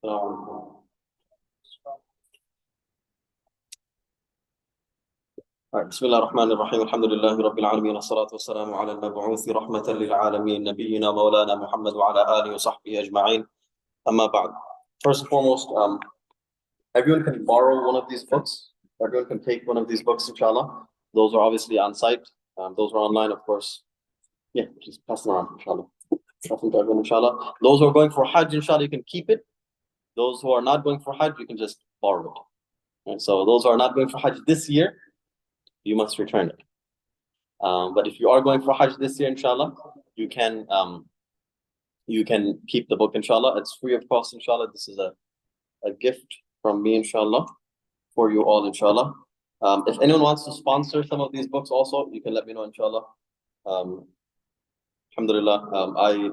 بسم الله الرحمن الرحيم الحمد لله رب العالمين والصلاة والسلام على المبعوث رحمة للعالمين نبينا مولانا محمد وعلى آله وصحبه أجمعين أما بعد. First and foremost, everyone can borrow one of these books. Everyone can take one of these books, inshallah. Those are obviously on site. Those are online, of course. Yeah, just pass them around, inshallah. Pass them to everyone, inshallah. Those who are going for Hajj, inshallah, you can keep it. Those who are not going for Hajj, you can just borrow it. And so those who are not going for Hajj this year, you must return it. But if you are going for Hajj this year, inshallah, you can keep the book, inshallah. It's free of cost, inshallah. This is a gift from me, inshallah, for you all, inshallah. If anyone wants to sponsor some of these books also, you can let me know, inshallah. Alhamdulillah, I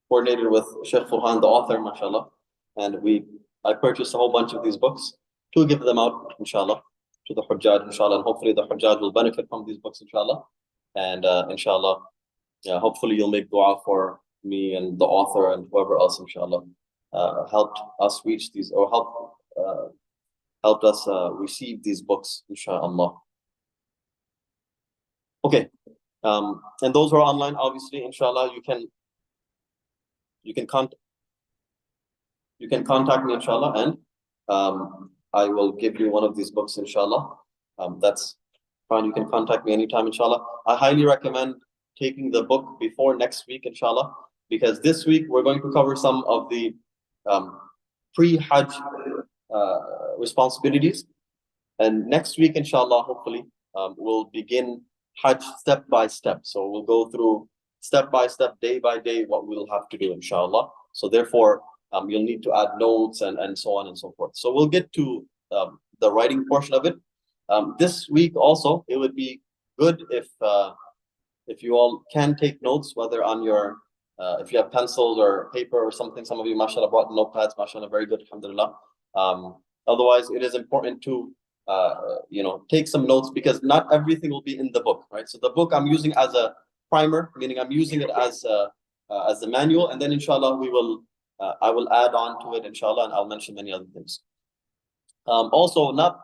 coordinated with Sheikh Furhan, the author, mashallah, and I purchased a whole bunch of these books to give them out, inshallah, to the Hujjaj, inshallah, and hopefully the Hujjaj will benefit from these books, inshallah. And inshallah, hopefully you'll make dua for me and the author and whoever else, inshallah, helped us reach these, or helped us receive these books, inshallah. Okay, and those who are online, obviously, inshallah, you can contact me, inshallah, and I will give you one of these books, inshallah. That's fine. You can contact me anytime, inshallah. I highly recommend taking the book before next week, inshallah, because this week we're going to cover some of the pre-Hajj responsibilities. And next week, inshallah, hopefully, we'll begin Hajj step by step. So we'll go through step by step, day by day, what we'll have to do, inshallah. So therefore, you'll need to add notes and so on and so forth. So we'll get to the writing portion of it. This week also, it would be good if you all can take notes, whether on your, if you have pencils or paper or something. Some of you, mashallah, brought notepads, mashallah, very good, alhamdulillah. Otherwise, it is important to, take some notes, because not everything will be in the book, right? So the book I'm using as a primer, meaning I'm using it as the manual, and then inshallah I will add on to it, inshallah, and I'll mention many other things. Also, not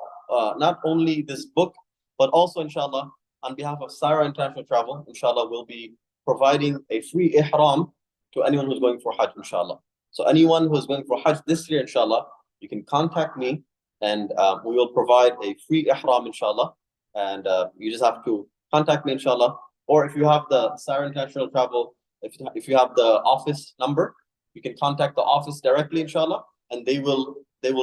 only this book, but also, inshallah, on behalf of Sarah International Travel, inshallah, we'll be providing a free ihram to anyone who's going for Hajj, inshallah. So anyone who's going for Hajj this year, inshallah, you can contact me, and we will provide a free ihram, inshallah. And you just have to contact me, inshallah. Or if you have the Sarah International Travel, if you have the office number, you can contact the office directly, inshallah, and they will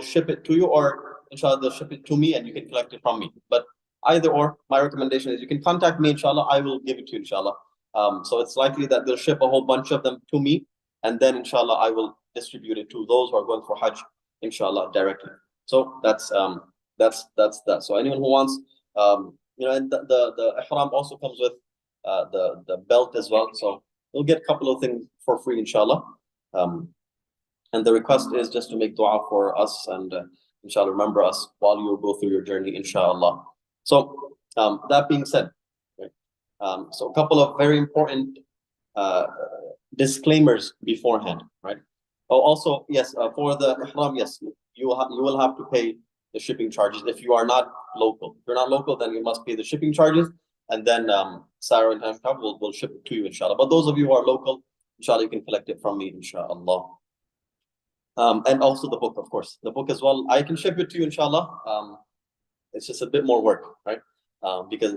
ship it to you, or inshallah they'll ship it to me and you can collect it from me. But either or, my recommendation is you can contact me, inshallah, I will give it to you, inshallah. So it's likely that they'll ship a whole bunch of them to me, and then inshallah I will distribute it to those who are going for Hajj, inshallah, directly. So that's that. So anyone who wants, and the ihram also comes with the belt as well. So you'll get a couple of things for free, inshallah. And the request is just to make dua for us, and inshallah remember us while you go through your journey, inshallah. So that being said, right, so a couple of very important disclaimers beforehand, right? Oh, also, yes, for the ihram, yes, you will have to pay the shipping charges if you are not local. If you're not local, then you must pay the shipping charges, and then Sarah International Travel will ship it to you, inshallah. But those of you who are local, inshallah, you can collect it from me, inshallah. And also the book, of course. The book as well, I can ship it to you, inshallah. It's just a bit more work, right? Because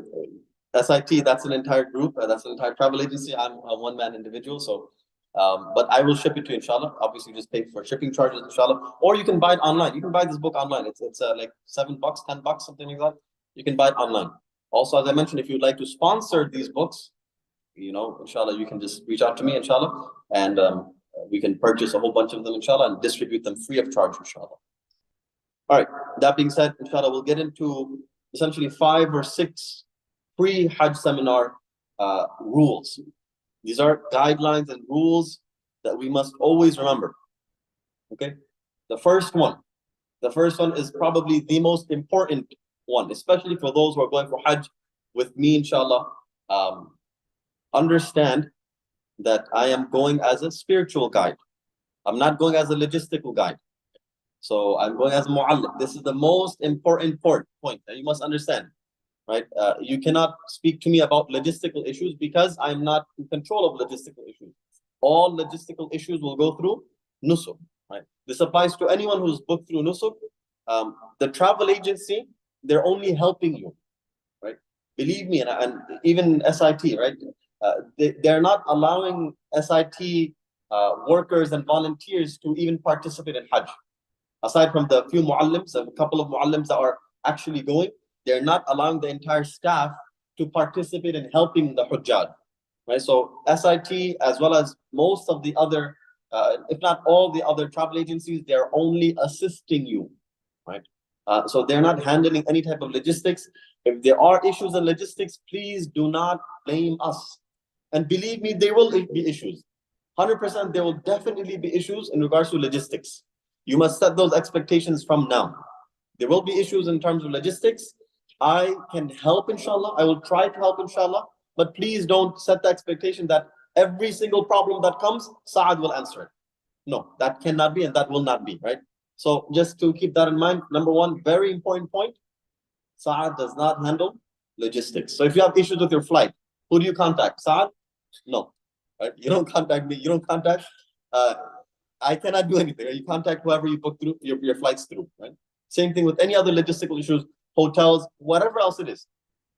SIT, that's an entire group, that's an entire travel agency. I'm a one-man individual, so but I will ship it to you, inshallah. Obviously, just pay for shipping charges, inshallah. Or you can buy it online. You can buy this book online. It's like $7, $10, something like that. You can buy it online. Also, as I mentioned, if you'd like to sponsor these books, inshallah, you can just reach out to me, inshallah, and we can purchase a whole bunch of them, inshallah, and distribute them free of charge, inshallah. All right, that being said, inshallah, we'll get into essentially 5 or 6 pre-Hajj seminar rules. These are guidelines and rules that we must always remember. Okay, the first one is probably the most important one, especially for those who are going for Hajj with me, inshallah. Understand that I am going as a spiritual guide. I'm not going as a logistical guide. So I'm going as a mu'allim. This is the most important point that you must understand, right? You cannot speak to me about logistical issues because I'm not in control of logistical issues. All logistical issues will go through nusuk, right? This applies to anyone who's booked through nusuk. The travel agency, they're only helping you, right? Believe me, and even SIT, right? They're not allowing SIT workers and volunteers to even participate in Hajj. Aside from the few muallims, a couple of muallims that are actually going, they're not allowing the entire staff to participate in helping the Hujjaj. Right? So SIT, as well as most of the other, if not all the other travel agencies, they're only assisting you, right? So they're not handling any type of logistics. If there are issues in logistics, please do not blame us. And believe me, there will be issues. 100% there will definitely be issues in regards to logistics. You must set those expectations from now. There will be issues in terms of logistics. I can help, inshallah. I will try to help, inshallah. But please don't set the expectation that every single problem that comes, Saad will answer it. No, that cannot be and that will not be, right? So just to keep that in mind, number one, very important point, Saad does not handle logistics. So if you have issues with your flight, who do you contact? Saad? No, right? You don't contact me. You don't contact. I cannot do anything. You contact whoever you book through your flights through, right? Same thing with any other logistical issues, hotels, whatever else it is.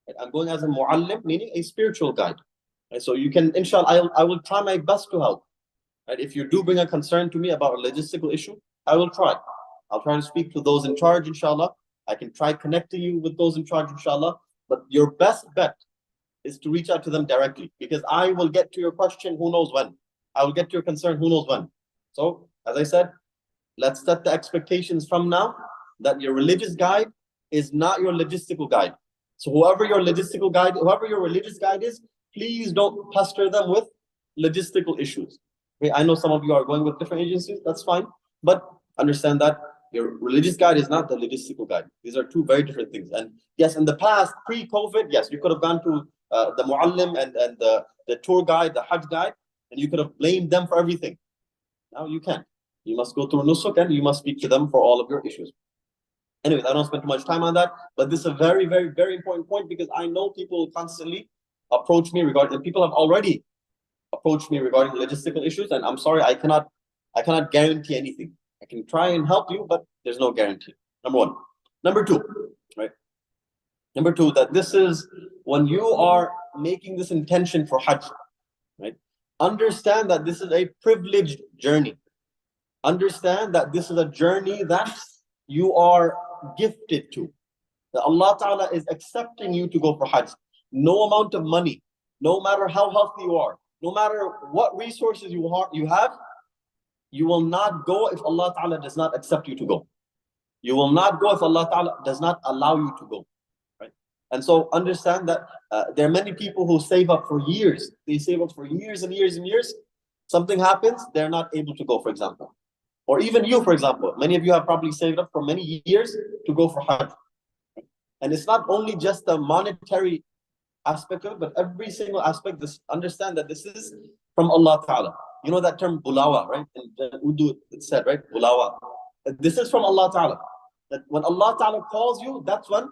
Right? I'm going as a muallim, meaning a spiritual guide. Right? So you can, inshallah, I will try my best to help. Right? If you do bring a concern to me about a logistical issue, I will try. I'll try to speak to those in charge, inshallah. I can try connecting you with those in charge, inshallah. But your best bet is to reach out to them directly, because I will get to your question who knows when. I will get to your concern who knows when. So, as I said, let's set the expectations from now that your religious guide is not your logistical guide. So whoever your logistical guide, whoever your religious guide is, please don't pester them with logistical issues. Okay, I know some of you are going with different agencies, that's fine. But understand that your religious guide is not the logistical guide. These are two very different things. And yes, in the past, pre-COVID, yes, you could have gone to the muallim and the tour guide, the Hajj guide, and you could have blamed them for everything. Now you can't. You must go through nusuk and you must speak to them for all of your issues. Anyways, I don't spend too much time on that, but this is a very, very, very important point, because I know people constantly approach me regarding, and people have already approached me regarding logistical issues, and I'm sorry, I cannot guarantee anything. I can try and help you, but there's no guarantee. Number one. Number two, right? Number two, that this is when you are making this intention for Hajj, right? Understand that this is a privileged journey. Understand that this is a journey that you are gifted to. That Allah Ta'ala is accepting you to go for Hajj. No amount of money, no matter how healthy you are, no matter what resources you have, you will not go if Allah Ta'ala does not accept you to go. You will not go if Allah Ta'ala does not allow you to go. Right? And so understand that there are many people who save up for years. They save up for years and years and years. Something happens, they're not able to go, for example. Or even you, for example. Many of you have probably saved up for many years to go for Hajj. And it's not only just the monetary aspect of it, but every single aspect. Understand that this is from Allah Ta'ala. You know that term bulawa, right? In Urdu it's said, right? Bulawa. This is from Allah Ta'ala. That when Allah Ta'ala calls you, that's when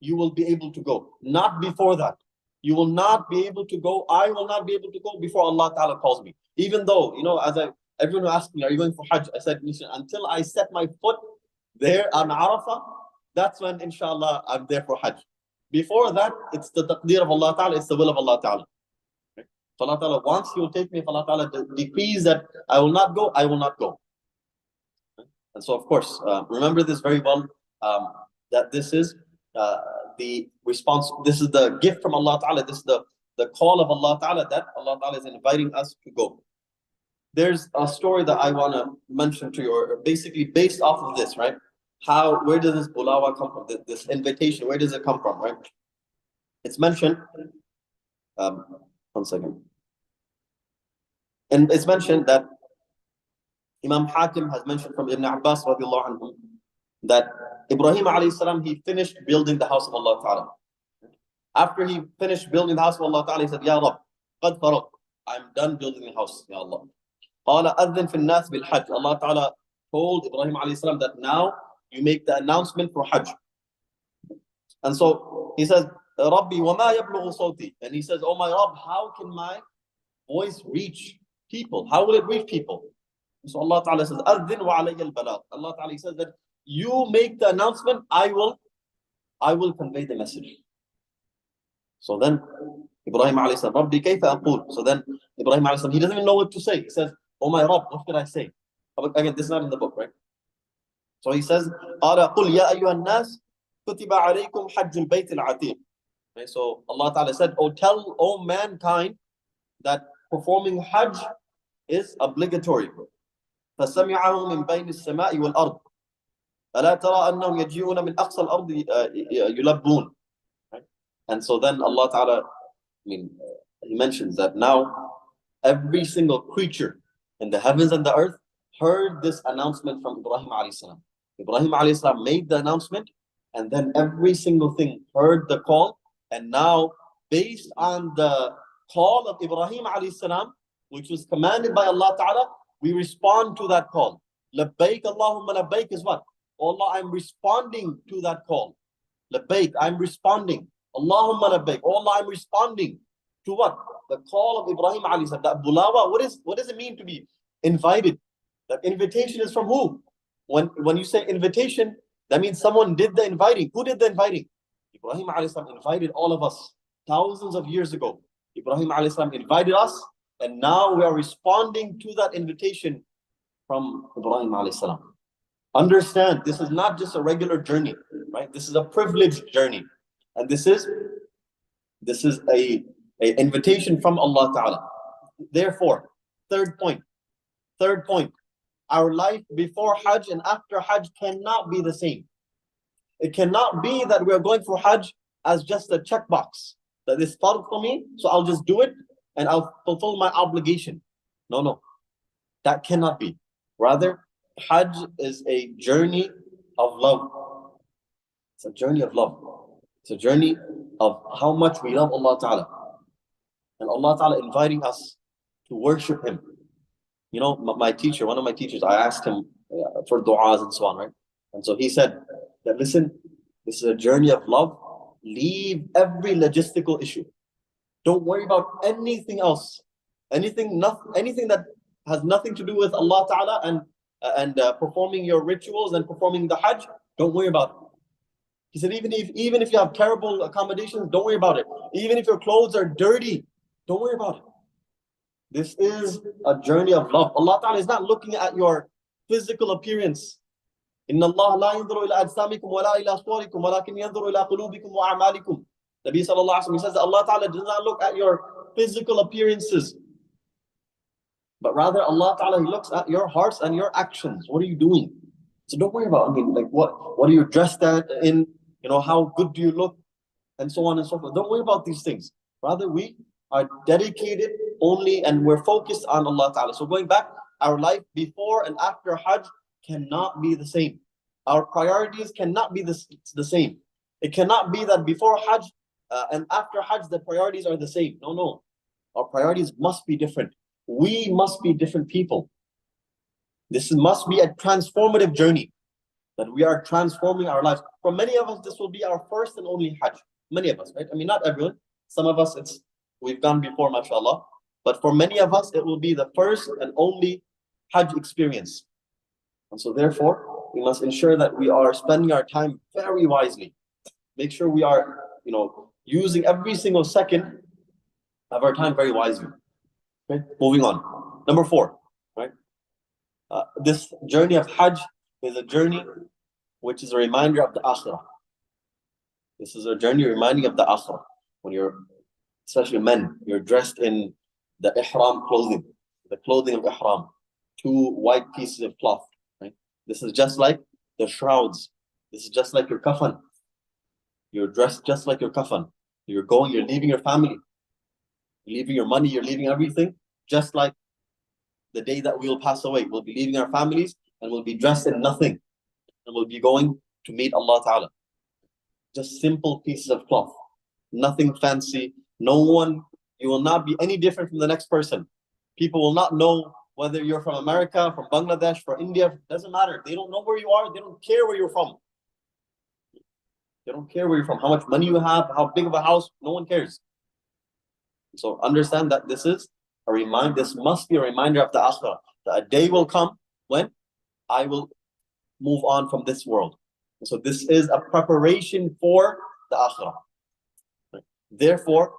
you will be able to go. Not before that. You will not be able to go. I will not be able to go before Allah Ta'ala calls me. Even though, everyone who asked me, are you going for Hajj? I said, listen, until I set my foot there on Arafah, that's when, inshallah, I'm there for Hajj. Before that, it's the taqdeer of Allah Ta'ala, it's the will of Allah Ta'ala. If Allah Ta'ala wants, He will take me. If Allah Ta'ala decrees that I will not go, I will not go. And so, of course, remember this very well, that this is the response, this is the gift from Allah Ta'ala, this is the call of Allah Ta'ala, that Allah Ta'ala is inviting us to go. There's a story that I want to mention to you, or basically based off of this, right? Where does this bulawa come from? This invitation, where does it come from, right? It's mentioned, one second. And it's mentioned that Imam Hakim has mentioned from Ibn Abbas radiallahu anhu, that Ibrahim alayhi salam, he finished building the house of Allah Ta'ala. After he finished building the house of Allah Ta'ala, he said, Ya Rab, qad faraq, I'm done building the house, Ya Allah. قال أذن في الناس بالحج. Allah Ta'ala told Ibrahim alayhi salam that now you make the announcement for Hajj. And so he says, Rabbi wama yablughu sawti. And he says, oh my Rabb, how can my voice reach people? How will it reach people? So Allah Ta'ala says, Adhin wa alayya al-balagh. Allah Ta'ala says that you make the announcement, I will convey the message. So then Ibrahim alayhi salam, Rabbi kayfa aqul. So then Ibrahim alayhi salam, he doesn't even know what to say. He says, oh my Rabb, what should I say? Again, this is not in the book, right? So he says, قال قل يا أيها الناس كتب عليكم حج البيت العتيق. So Allah Ta'ala said, oh tell, O mankind, that performing Hajj is obligatory. فسمعه من بين السماء والأرض ألا ترى أنهم يجيئون من أقصى الأرض يلبون. And so then Allah Ta'ala, he mentions that now every single creature in the heavens and the earth heard this announcement from Ibrahim alayhi salam. Ibrahim alayhi salam made the announcement, and then every single thing heard the call. And now, based on the call of Ibrahim alayhi salam, which was commanded by Allah Ta'ala, we respond to that call. Labbaik Allahumma labbaik is what? Allah, I'm responding to that call. Labbaik, I'm responding. Allahumma labbaik. Allah, I'm responding to what? The call of Ibrahim alayhi salam. That bulawa, what does it mean to be invited? That invitation is from who? When you say invitation, that means someone did the inviting. Who did the inviting? Ibrahim alayhi salam invited all of us thousands of years ago. Ibrahim alayhi salam invited us, and now we are responding to that invitation from Ibrahim alayhi salam. Understand, this is not just a regular journey, right? This is a privileged journey. And this is a invitation from Allah Ta'ala. Therefore, third point, our life before Hajj and after Hajj cannot be the same. It cannot be that we are going for Hajj as just a checkbox. That is fard for me, so I'll just do it and I'll fulfill my obligation. No. That cannot be. Rather, Hajj is a journey of love. It's a journey of love. It's a journey of how much we love Allah Ta'ala. And Allah Ta'ala inviting us to worship Him. You know, my teacher, one of my teachers, I asked him for du'as and so on, right? And so he said that, listen, this is a journey of love. Leave every logistical issue. Don't worry about anything else. Anything that has nothing to do with Allah Ta'ala and performing your rituals and performing the Hajj, don't worry about it. He said, even if you have terrible accommodations, don't worry about it. Even if your clothes are dirty, don't worry about it. This is a journey of love. Allah Ta'ala is not looking at your physical appearance. Inna Allah la yanzuru ila ajsamikum wa la ila aswarikum walakin yanzuru ila qulubikum wa a'malikum. Nabi sallallahu alaihi wasallam, he says that Allah Ta'ala does not look at your physical appearances, but rather Allah Ta'ala, He looks at your hearts and your actions. What are you doing? So don't worry about, like what are you dressed in? You know, how good do you look? And so on and so forth. Don't worry about these things. Rather, we are dedicated only and we're focused on Allah Ta'ala. So going back, our life before and after Hajj cannot be the same. Our priorities cannot be the same. It cannot be that before Hajj and after Hajj the priorities are the same. No. Our priorities must be different. We must be different people. This must be a transformative journey, that we are transforming our lives. For many of us, this will be our first and only Hajj. Many of us, right? I mean, not everyone. Some of us, we've gone before, mashallah. But for many of us, it will be the first and only Hajj experience. And so therefore, we must ensure that we are spending our time very wisely. Make sure we are, using every single second of our time very wisely. Okay? Moving on. Number 4, right? This journey of Hajj is a journey which is a reminder of the Akhirah. This is a journey reminding of the Akhirah. When you're, especially men, you're dressed in the Ihram clothing, the clothing of Ihram, 2 white pieces of cloth. Right? This is just like the shrouds. This is just like your kafan. You're dressed just like your kafan. You're leaving your family. You're leaving your money, you're leaving everything, just like the day that we will pass away. We'll be leaving our families and we'll be dressed in nothing. And we'll be going to meet Allah Ta'ala. Just simple pieces of cloth. Nothing fancy. You will not be any different from the next person. People will not know whether you're from America, from Bangladesh, from India, doesn't matter. They don't know where you are. They don't care where you're from. They don't care where you're from, how much money you have, how big of a house. No one cares. So understand that this is a reminder. This must be a reminder of the akhirah. That a day will come when I will move on from this world. So this is a preparation for the akhirah. Therefore,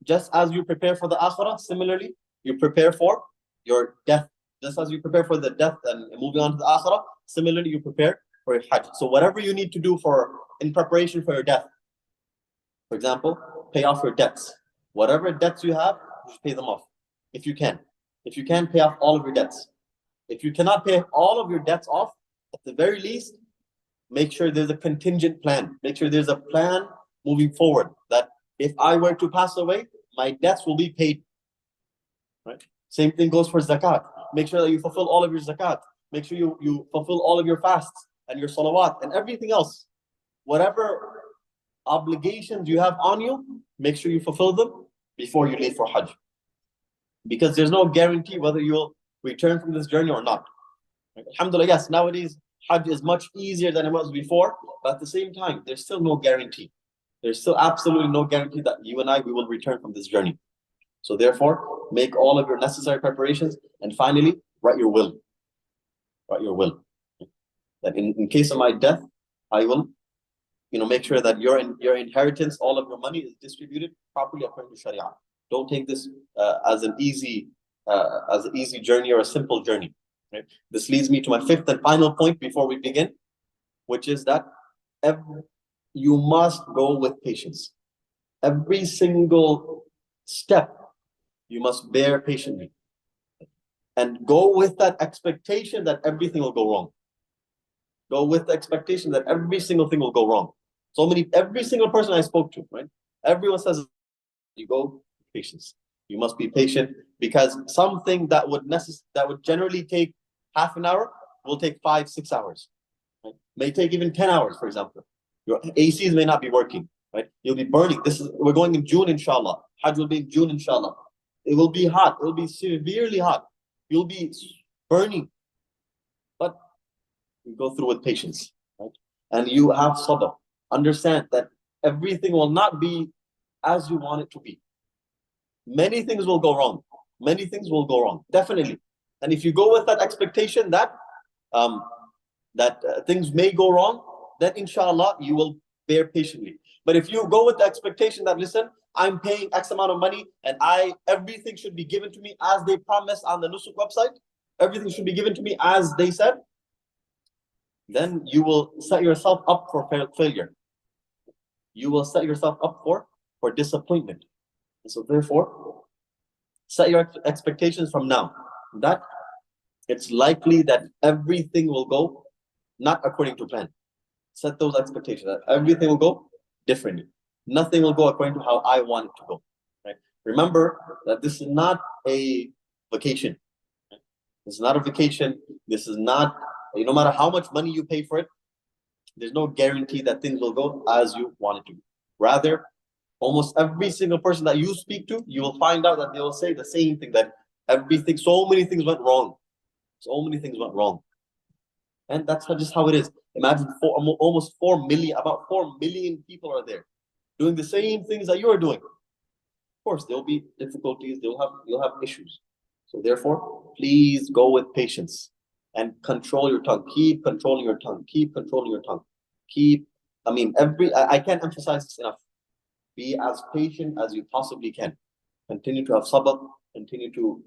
just as you prepare for the akhirah, similarly, you prepare for your death. Just as you prepare for the death and moving on to the akhirah, similarly, you prepare for your hajj. So whatever you need to do in preparation for your death, for example, pay off your debts. Whatever debts you have, you should pay them off. If you can. If you can, pay off all of your debts. If you cannot pay all of your debts off, at the very least, make sure there's a contingent plan. Make sure there's a plan moving forward that if I were to pass away, my debts will be paid. Right? Same thing goes for zakat. Make sure that you fulfill all of your zakat. Make sure you fulfill all of your fasts and your salawat and everything else. Whatever obligations you have on you, make sure you fulfill them before you leave for Hajj. Because there's no guarantee whether you'll return from this journey or not. Alhamdulillah, yes, nowadays Hajj is much easier than it was before, but at the same time, there's still no guarantee. There's still absolutely no guarantee that you and we will return from this journey. So therefore, make all of your necessary preparations, and finally, write your will. Write your will. That in case of my death, I will, make sure that your inheritance, all of your money is distributed properly according to Sharia. Don't take this as an easy journey or a simple journey. Right? This leads me to my fifth and final point before we begin, which is that you must go with patience. Every single step you must bear patiently, and go with that expectation that everything will go wrong. Go with the expectation that every single thing will go wrong. Every single person I spoke to, right? Everyone says, you go with patience. You must be patient, because something that would generally take half an hour will take 5-6 hours. Right? May take even 10 hours, for example. Your ACs may not be working, right? You'll be burning. We're going in June, inshallah. Hajj will be in June, inshallah. It will be hot. It will be severely hot. You'll be burning. But you go through with patience, right? And you have sabr. Understand that everything will not be as you want it to be. Many things will go wrong. Many things will go wrong, definitely. And if you go with that expectation that things may go wrong, then inshallah you will bear patiently. But if you go with the expectation that, listen, I'm paying X amount of money and everything should be given to me as they promised on the Nusuk website, everything should be given to me as they said, then you will set yourself up for failure. You will set yourself up for disappointment. And so therefore, set your expectations from now, that it's likely that everything will go not according to plan. Set those expectations that everything will go differently. Nothing will go according to how I want it to go. Right? Remember that this is not a vacation. Right? This is not a vacation. This is not, no matter how much money you pay for it, there's no guarantee that things will go as you want it to. Rather, almost every single person that you speak to, you will find out that they will say the same thing, that so many things went wrong. So many things went wrong. And that's just how it is. Imagine almost 4 million, about 4 million people are there doing the same things that you are doing. Of course, there will be difficulties, you'll have issues. So therefore, please go with patience and control your tongue. Keep controlling your tongue. Keep controlling your tongue. I can't emphasize this enough. Be as patient as you possibly can. Continue to have sabr. Continue to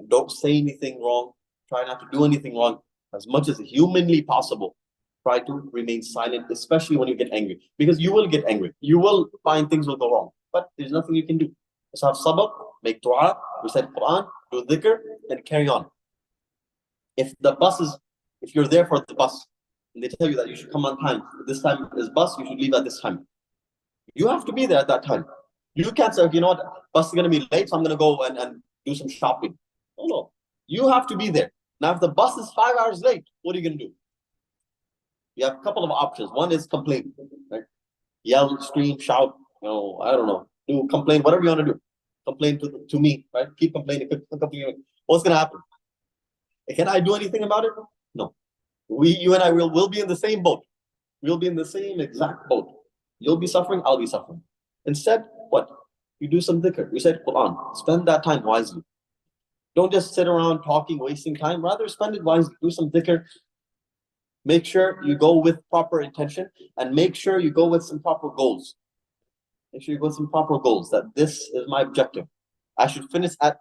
don't say anything wrong. Try not to do anything wrong. As much as humanly possible, try to remain silent, especially when you get angry. Because you will get angry. You will find things will go wrong. But there's nothing you can do. Just have sabr, make dua, recite Quran, do dhikr, and carry on. If you're there for the bus, and they tell you that you should come on time, this time is bus, you should leave at this time. You have to be there at that time. You can't say, you know what, bus is going to be late, so I'm going to go and do some shopping. No. You have to be there. Now, if the bus is 5 hours late, what are you going to do? You have a couple of options. One is complain, right? Yell, scream, shout, I don't know, complain, whatever you want to do. Complain to me, right? Keep complaining. What's going to happen? Can I do anything about it? No. You and I will be in the same boat. We'll be in the same exact boat. You'll be suffering, I'll be suffering. Instead, what? You do some dhikr. We said Quran. Spend that time wisely. Don't just sit around talking, wasting time. Rather, spend it wisely. Do some dhikr. Make sure you go with proper intention, and make sure you go with some proper goals. Make sure you go with some proper goals, that this is my objective. I should finish at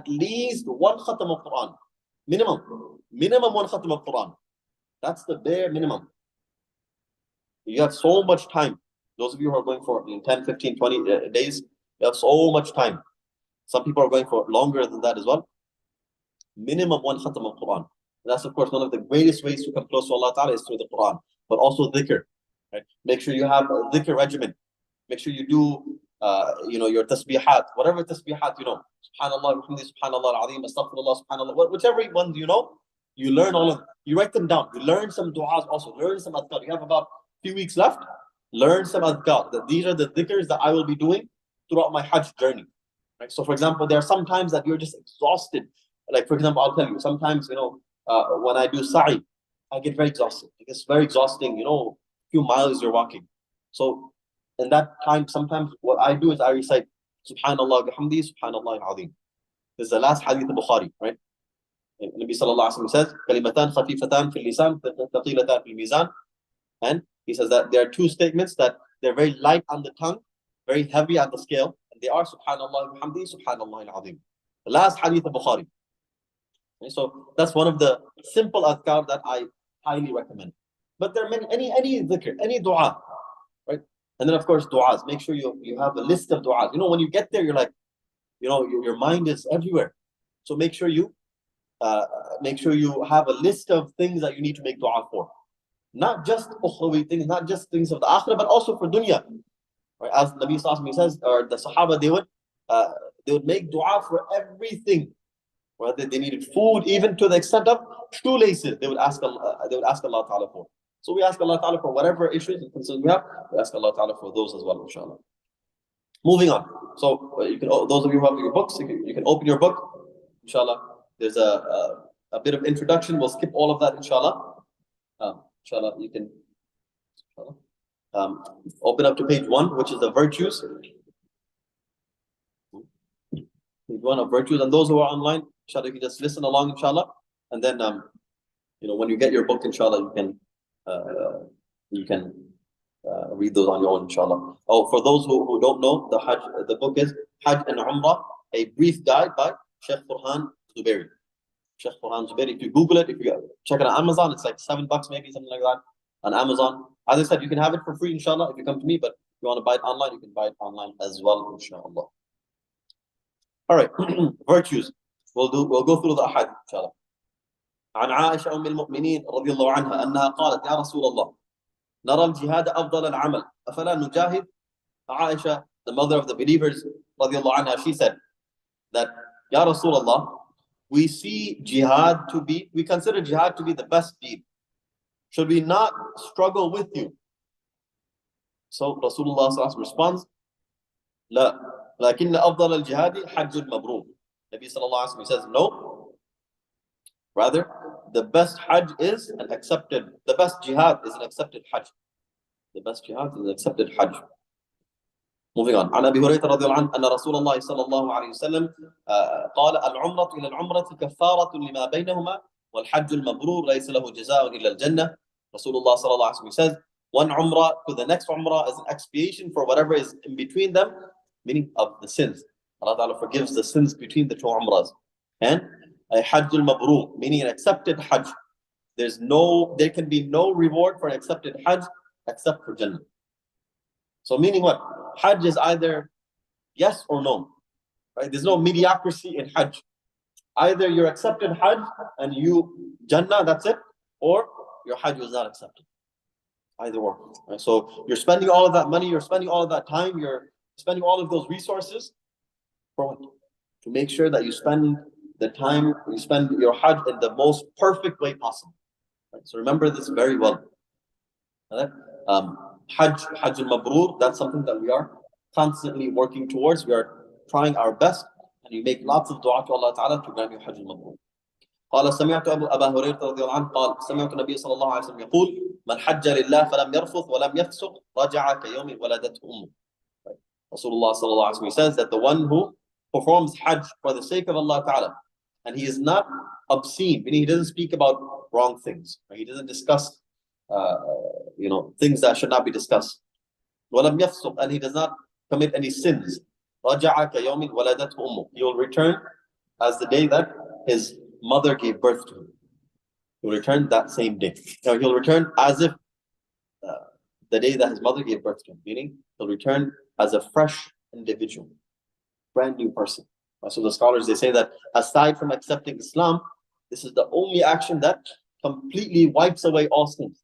least one khatam of Quran. Minimum one khatam of Quran. That's the bare minimum. You have so much time. Those of you who are going for 10, 15, 20 days, you have so much time. Some people are going for longer than that as well. Minimum one khatam of Quran. And that's, of course, one of the greatest ways to come close to Allah Ta'ala is through the Quran. But also dhikr. Right? Make sure you have a dhikr regimen. Make sure you do your tasbihat, whatever tasbihat you know. Subhanallah, alhamdulillah, subhanallah, al-azim, astaghfirullah, subhanallah, whichever ones you know, you learn all of them. You write them down. You learn some du'as also. Learn some adhkar. You have about a few weeks left. Learn some adhkar. That these are the dhikrs that I will be doing throughout my Hajj journey. Right? So, for example, there are some times that you're just exhausted. Like, for example, I'll tell you, sometimes, when I do sa'i, I get very exhausted. It's very exhausting, a few miles you're walking. So, in that time, sometimes what I do is I recite Subhanallah bihamdi, Subhanallah al-azim. This is the last hadith of Bukhari, right? And Nabi sallallahu alaihi wasallam says, Kalimatan khafifatan fil lisan, thaqilatan fil mizan. And he says that there are two statements that they're very light on the tongue, very heavy on the scale, and they are Subhanallah bihamdi, Subhanallah al-azim. The last hadith of Bukhari. Okay, so that's one of the simple adhkar that I highly recommend. But there are many, any dhikr, any dua, right? And then, of course, du'as. Make sure you have a list of du'as. When you get there, you're like, your mind is everywhere. So make sure you have a list of things that you need to make du'a for. Not just ukhrawi things, not just things of the akhirah, but also for dunya. Right? As Nabi Sallallahu Alaihi Wasallam says, or the Sahaba, they would make du'a for everything. Whether they needed food, even to the extent of shoelaces, they would ask Allah Ta'ala for. So we ask Allah Ta'ala for whatever issues and concerns we have. We ask Allah Ta'ala for those as well, inshallah. Moving on. So those of you who have your books, you can open your book, inshallah. There's a bit of introduction. We'll skip all of that, inshallah. Inshallah, you can open up to page 1, which is the virtues. Page 1 of virtues. And those who are online, inshallah, you can just listen along, inshallah. And then, when you get your book, inshallah, you can read those on your own, inshallah. Oh, for those who don't know, the book is Hajj and Umrah, a brief guide by Sheikh Furhan Zubairi. Sheikh Furhan Zubairi. If you Google it, if you check it on Amazon, it's like $7 maybe, something like that, on Amazon. As I said, you can have it for free, inshallah, if you come to me, but if you want to buy it online, you can buy it online as well, inshallah. All right, virtues. We'll go through the ahadith, inshallah. عن عائشة أم المؤمنين رضي الله عنها أنها قالت يا رسول الله نرى الجهاد أفضل العمل أفلا نجاهد. Aisha, the mother of the believers, رضي الله عنها, she said that Ya Rasulullah, we consider jihad to be the best deed. Should we not struggle with you? So Rasulullah sallallahu alaihi wasallam responds, لا لكن أفضل الجهاد حج المبرور. Nabi sallallahu alaihi wasallam says, no. Rather, the best Hajj is the best jihad is an accepted Hajj. The best jihad is an accepted Hajj. Moving on. عن أبي هريرة رضي الله عنه أن رسول الله صلى الله عليه وسلم قال العمرة إلى العمرة كفارة لما بينهما والحج المبرور ليس له جزاء إلا الجنة. Rasulullah sallallahu alaihi wasallam says, one umrah to the next umrah is an expiation for whatever is in between them, meaning of the sins. Allah Ta'ala forgives the sins between the two umrahs. And a Hajj al-Mabrur, meaning an accepted Hajj. There can be no reward for an accepted Hajj except for Jannah. So meaning what? Hajj is either yes or no. Right? There's no mediocrity in Hajj. Either you're accepted Hajj and you Jannah, that's it, or your Hajj was not accepted. Either or. Right? So you're spending all of that money, you're spending all of that time, you're spending all of those resources for what? To make sure that you spend your Hajj in the most perfect way possible. Right? So remember this very well. Right? Hajj al-Mabrur, that's something that we are constantly working towards. We are trying our best. and you make lots of dua to Allah Ta'ala to grant you Hajj al-Mabrur. قال سمعت أبا هريرة رضي الله عنه قال سمعت النبي صلى الله عليه وسلم يقول من حج لله فلم يرفث ولم يفسق رجع كيوم ولدته أمه. Rasulullah sallallahu alaihi wasallam says that the one who performs Hajj for the sake of Allah Ta'ala and he is not obscene, meaning he doesn't speak about wrong things, right? He doesn't discuss things that should not be discussed. وَلَمْ يَفْسُقْ, and he does not commit any sins. رَجَعَ كَيَوْمٍ وَلَدَتْهُ أُمُّهُ. He will return as the day that his mother gave birth to him. He will return that same day. Now he'll return as if the day that his mother gave birth to him, meaning he'll return as a fresh individual, brand new person. So the scholars, they say that aside from accepting Islam, this is the only action that completely wipes away all sins.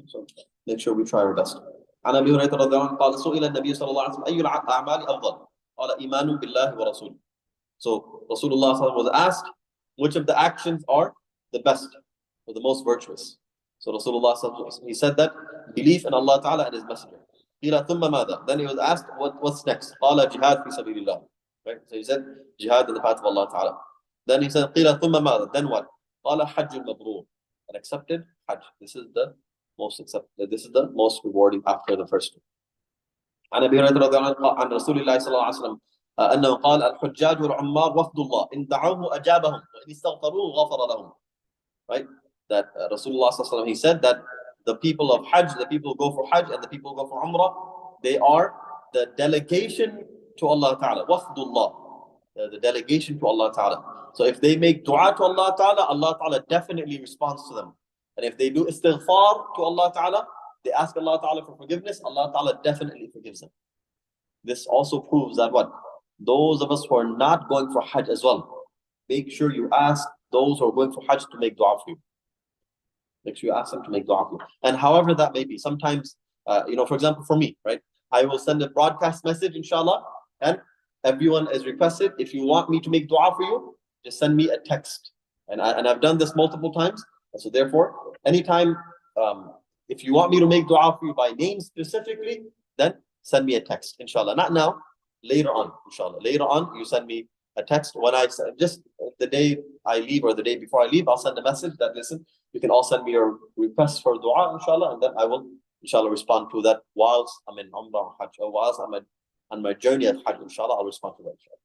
So make sure we try our best. عن أبي هريرة رضي الله عنه قال سئل النبي صلى الله عليه وسلم أي الأعمال أفضل؟ قال إيمان بالله ورسوله. So Rasulullah was asked which of the actions are the best or the most virtuous. So Rasulullah he said that belief in Allah Ta'ala and His Messenger. قيل ثم ماذا? Then he was asked what's next? قال جهاد في سبيل الله. Right? So he said jihad in the path of Allah Ta'ala. Then he said قيل ثم ماذا? Then what? قال حج المبرور. An accepted Hajj. This is the most rewarding after the first one. عن أبي هريرة رضي الله عنه عن رسول الله صلى الله عليه وسلم أنه قال الحجاج والعمار وفد الله إن دعوه أجابهم وإن استغفروه غفر لهم. Right? That Rasulullah sallallahu alaihi wasallam, he said that the people of Hajj, the people who go for Hajj and the people who go for Umrah, they are the delegation to Allah Ta'ala. Wafdullah, the delegation to Allah Ta'ala. So if they make dua to Allah Ta'ala, Allah Ta'ala definitely responds to them. And if they do istighfar to Allah Ta'ala, they ask Allah Ta'ala for forgiveness, Allah Ta'ala definitely forgives them. This also proves that what? Those of us who are not going for Hajj as well, make sure you ask those who are going for Hajj to make dua for you. Make sure you ask them to make dua for you. And however that may be, sometimes, for example, for me, right? I will send a broadcast message, inshallah, and everyone is requested, if you want me to make dua for you, just send me a text. And I've done this multiple times. And so therefore, anytime, if you want me to make dua for you by name specifically, then send me a text, inshallah. Not now, later on, inshallah. Later on, you send me a text. When I just the day I leave or the day before I leave, I'll send a message that, listen, you can all send me your requests for dua, inshallah, and then I will, inshallah, respond to that whilst I'm in Umrah or Hajj, or whilst I'm on my journey of Hajj, inshallah, I'll respond to that, inshallah.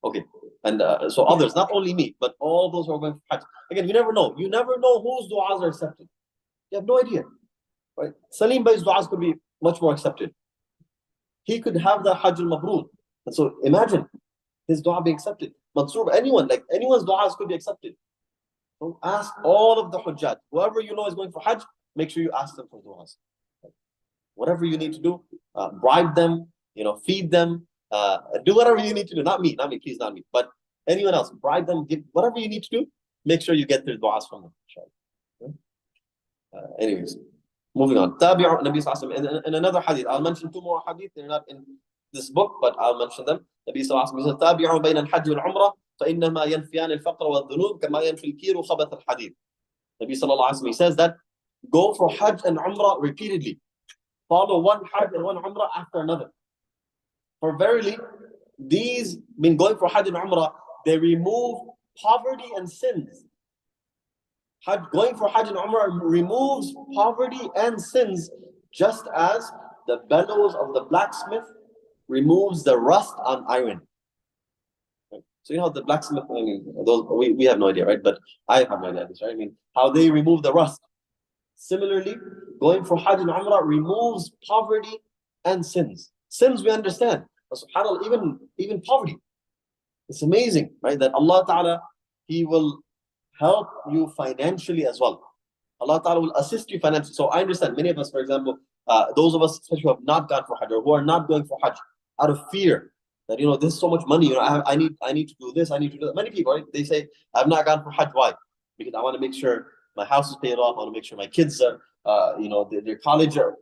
Okay, and so others, not only me, but all those who are going for Hajj. Again, you never know. You never know whose du'as are accepted. You have no idea, right? Salim Bhai's du'as could be much more accepted. He could have the Hajj al-Mabrur. And so imagine his dua being accepted. Mansoor, anyone's du'as could be accepted. So ask all of the Hujjat. Whoever you know is going for Hajj, make sure you ask them for du'as. Whatever you need to do, bribe them, feed them, do whatever you need to do. Not me, please, not me. But anyone else, bribe them, give whatever you need to do. Make sure you get their du'as from them. Anyways, moving on. Tabi'u Nabi Sallallahu Alaihi Wasallam. In another hadith, I'll mention two more hadith. They're not in this book, but I'll mention them. Nabi Sallallahu Alaihi Wasallam says, "Tabi'u bayna al-Hajj wal-Umrah, فإنما ينفيان الفقر والذنوب كما ينفي الكير خبث الحديد." Nabi Sallallahu Alaihi Wasallam, he says that go for Hajj and Umrah repeatedly. Follow one Hajj and one Umrah after another. For verily, these, going for Hajj and Umrah, they remove poverty and sins. Going for Hajj and Umrah removes poverty and sins, just as the bellows of the blacksmith removes the rust on iron. So you know the blacksmith, we have no idea, right? But I have no idea, right? How they remove the rust. Similarly, going for Hajj and Umrah removes poverty and sins. Sins we understand, but subhanAllah, even poverty. It's amazing, right? That Allah Ta'ala, He will help you financially as well. Allah Ta'ala will assist you financially. So I understand many of us, for example, those of us who have not gone for Hajj or who are not going for Hajj out of fear that, this is so much money, I need to do this, I need to do that. Many people, right? They say, I've not gone for Hajj. Why? Because I want to make sure my house is paid off. I want to make sure my kids are, their college are,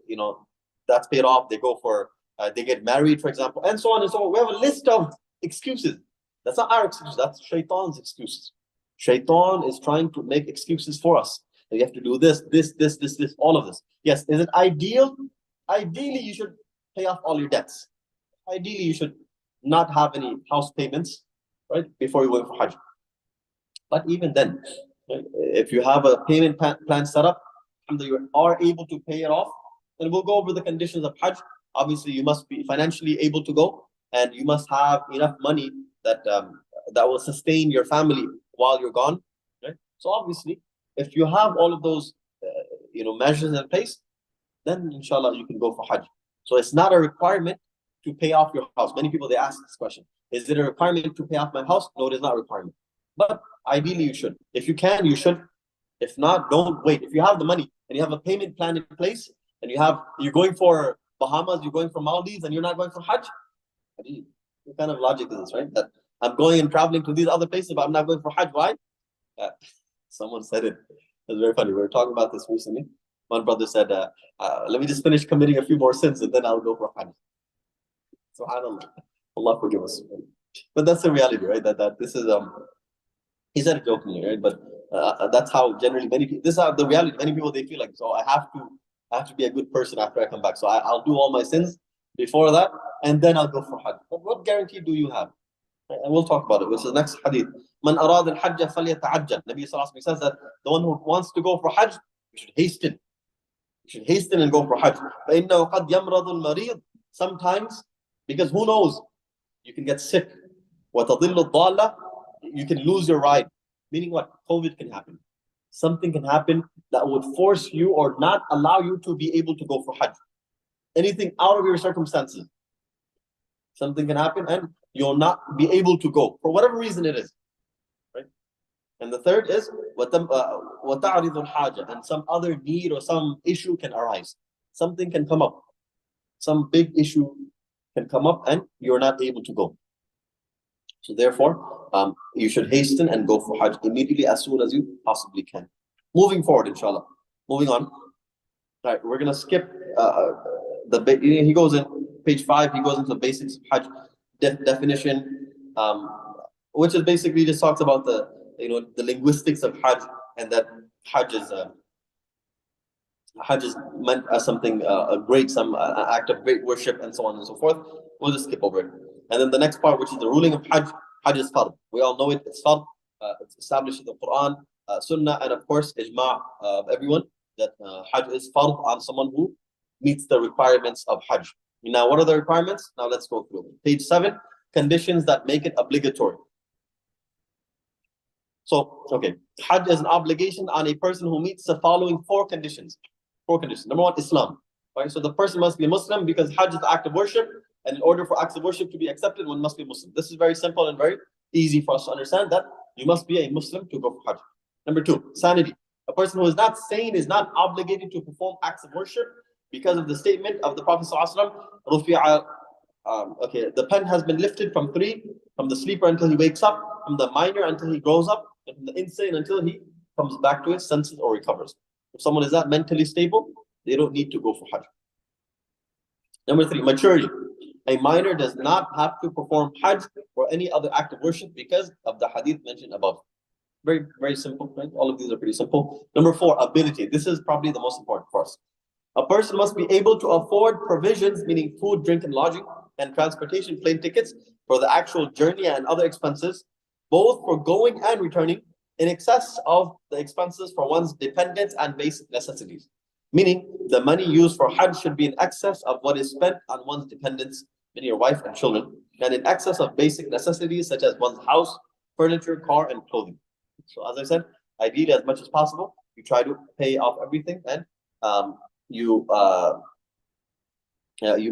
that's paid off. They go for, they get married, for example, and so on and so on. We have a list of excuses. That's not our excuses. That's Shaitan's excuses. Shaitan is trying to make excuses for us. You have to do this, all of this. Yes, is it ideal? Ideally, you should pay off all your debts. Ideally, you should not have any house payments, right, before you go for Hajj. But even then, right, if you have a payment plan set up, and you are able to pay it off, then we'll go over the conditions of Hajj. Obviously, you must be financially able to go, and you must have enough money that will sustain your family while you're gone. Right? So obviously, if you have all of those measures in place, then inshallah you can go for Hajj. So it's not a requirement to pay off your house. Many people they ask this question: is it a requirement to pay off my house? No, it is not a requirement. But ideally, you should. If you can, you should. If not, don't wait. If you have the money and you have a payment plan in place, and you're going for Bahamas, you're going for Maldives, and you're not going for Hajj, what kind of logic is this, right? That I'm going and traveling to these other places, but I'm not going for Hajj. Why? Someone said it. It's very funny. We were talking about this recently. One brother said, let me just finish committing a few more sins and then I'll go for Hajj. SubhanAllah. Allah forgive us. But that's the reality, right? That this is he said it jokingly, right? But that's how generally this is how the reality. Many people they feel like, so I have to be a good person after I come back. So I'll do all my sins before that, and then I'll go for Hajj. But what guarantee do you have? And we'll talk about it. Which is the next hadith. Man arad al-hajj falyata'ajjal. Nabi sallallahu alaihi wasallam says that the one who wants to go for Hajj, you should hasten. You should hasten and go for Hajj. فَإِنَّهُ قَدْ يَمْرَضُ الْمَرِيض. Sometimes, because who knows, you can get sick. وَتَضِلُّ الضَّالَّةِ. You can lose your ride. Meaning what? COVID can happen. Something can happen that would force you or not allow you to be able to go for Hajj. Anything out of your circumstances. Something can happen and you'll not be able to go for whatever reason it is. Right? And the third is وَتَعْرِضُ الْحَاجَةِ. And some other need or some issue can arise. Something can come up. Some big issue can come up and you're not able to go. So therefore, you should hasten and go for Hajj immediately as soon as you possibly can. Moving forward, inshallah. Moving on. Right, we're gonna skip he goes in page 5. He goes into the basics of Hajj definition, which is basically just talks about the linguistics of Hajj, and that Hajj is meant as something great, some act of great worship, and so on and so forth. We'll just skip over it. And then the next part, which is the ruling of Hajj. Hajj is fard. We all know it. It's fard. It's established in the Quran, Sunnah, and of course ijma' of everyone that Hajj is fard on someone who meets the requirements of Hajj. Now, what are the requirements? Now let's go through. Page 7, conditions that make it obligatory. So, okay, Hajj is an obligation on a person who meets the following 4 conditions. 4 conditions. Number 1, Islam. Right? So the person must be Muslim because Hajj is an act of worship, and in order for acts of worship to be accepted, one must be Muslim. This is very simple and very easy for us to understand, that you must be a Muslim to go for Hajj. Number 2, sanity. A person who is not sane is not obligated to perform acts of worship because of the statement of the Prophet ﷺ, the pen has been lifted from 3, from the sleeper until he wakes up, from the minor until he grows up, and from the insane until he comes back to his senses or recovers. If someone is not mentally stable, they don't need to go for Hajj. Number 3, maturity. A minor does not have to perform Hajj or any other act of worship because of the hadith mentioned above. Very, very simple, right? All of these are pretty simple. Number 4, ability. This is probably the most important for us. A person must be able to afford provisions, meaning food, drink, and lodging, and transportation, plane tickets for the actual journey and other expenses, both for going and returning, in excess of the expenses for one's dependents and basic necessities. Meaning, the money used for Hajj should be in excess of what is spent on one's dependents, meaning your wife and children, and in excess of basic necessities such as one's house, furniture, car, and clothing. So as I said, ideally as much as possible, you try to pay off everything, and you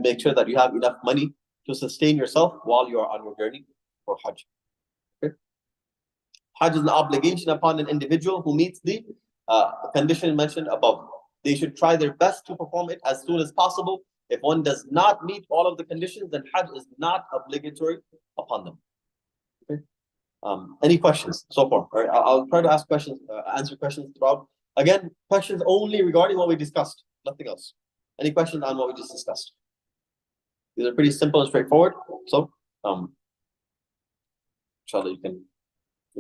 make sure that you have enough money to sustain yourself while you are on your journey for Hajj. Okay? Hajj is an obligation upon an individual who meets the condition mentioned above. They should try their best to perform it as soon as possible. If one does not meet all of the conditions, then Hajj is not obligatory upon them. Okay? Any questions so far? All right, I'll try to ask questions, answer questions throughout. Again, questions only regarding what we discussed, nothing else. Any questions on what we just discussed? These are pretty simple and straightforward. So, inshallah, if you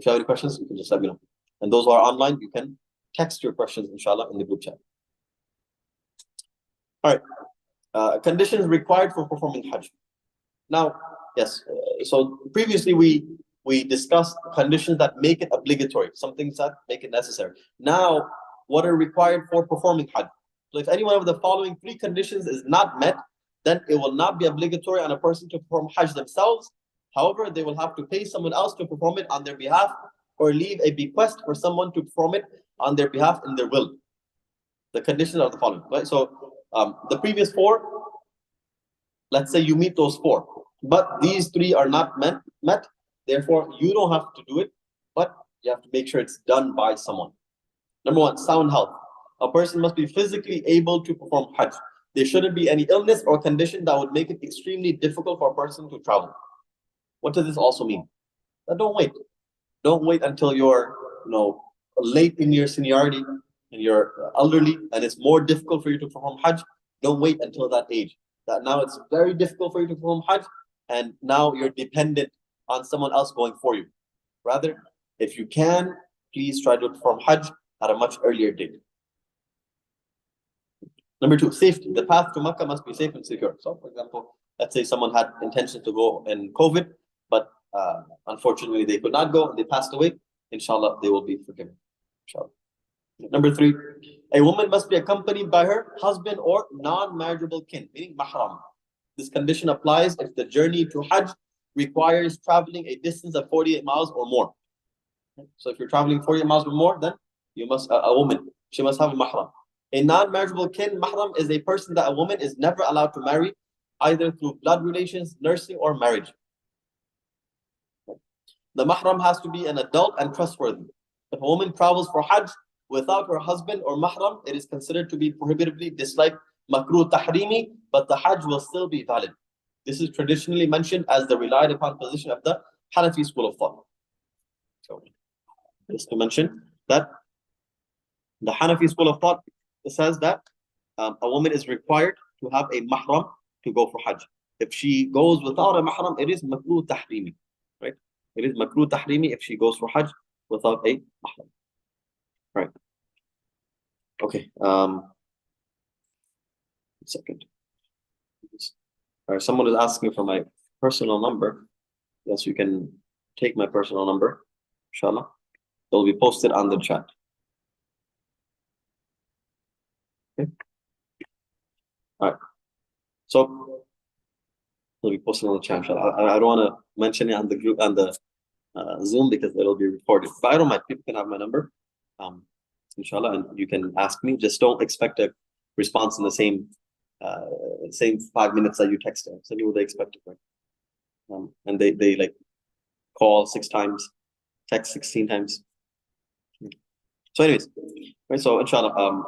have any questions, you can just let me know. And those who are online, you can text your questions, inshallah, in the group chat. All right. Conditions required for performing Hajj. Now, Yes. So previously we discussed conditions that make it obligatory, some things that make it necessary. Now, what are required for performing Hajj? So if any one of the following three conditions is not met, then it will not be obligatory on a person to perform Hajj themselves. However, they will have to pay someone else to perform it on their behalf, or leave a bequest for someone to perform it on their behalf in their will. The conditions are the following, right? So the previous four, let's say you meet those four, but these three are not met. Therefore, you don't have to do it, but you have to make sure it's done by someone. Number one, sound health. A person must be physically able to perform Hajj. There shouldn't be any illness or condition that would make it extremely difficult for a person to travel. What does this also mean? Don't wait. Don't wait until you're, late in your seniority and you're elderly and it's more difficult for you to perform Hajj. Don't wait until that age. That now it's very difficult for you to perform Hajj, and now you're dependent on someone else going for you. Rather, if you can, please try to perform Hajj at a much earlier date. Number two, safety. The path to Makkah must be safe and secure. So, for example, let's say someone had intention to go in COVID, but unfortunately they could not go and they passed away. Inshallah, they will be forgiven. Inshallah. Number three, a woman must be accompanied by her husband or non-marriageable kin, meaning mahram. This condition applies if the journey to Hajj requires traveling a distance of 48 miles or more. So if you're traveling 48 miles or more, then you must, a woman, she must have a mahram. A non-marriageable kin, mahram, is a person that a woman is never allowed to marry, either through blood relations, nursing, or marriage. The mahram has to be an adult and trustworthy. If a woman travels for Hajj without her husband or mahram, it is considered to be prohibitively disliked, makruh tahrimi, but the Hajj will still be valid. This is traditionally mentioned as the relied upon position of the Hanafi school of thought. So, just to mention that the Hanafi school of thought says that a woman is required to have a mahram to go for Hajj. If she goes without a mahram, it is makruh tahrimi, right? It is makruh tahrimi if she goes for Hajj without a mahram. Right. Okay. One second. All right. Someone is asking for my personal number. Yes, you can take my personal number, inshallah. It will be posted on the chat. Okay. All right. So it'll be posted on the chat, inshallah. I don't want to mention it on the group on the Zoom because it'll be recorded. But I don't mind. People can have my number. Inshallah, and you can ask me. Just don't expect a response in the same 5 minutes that you text them. So what they expect, right? And they like call 6 times, text 16 times. So anyways, right? So inshallah,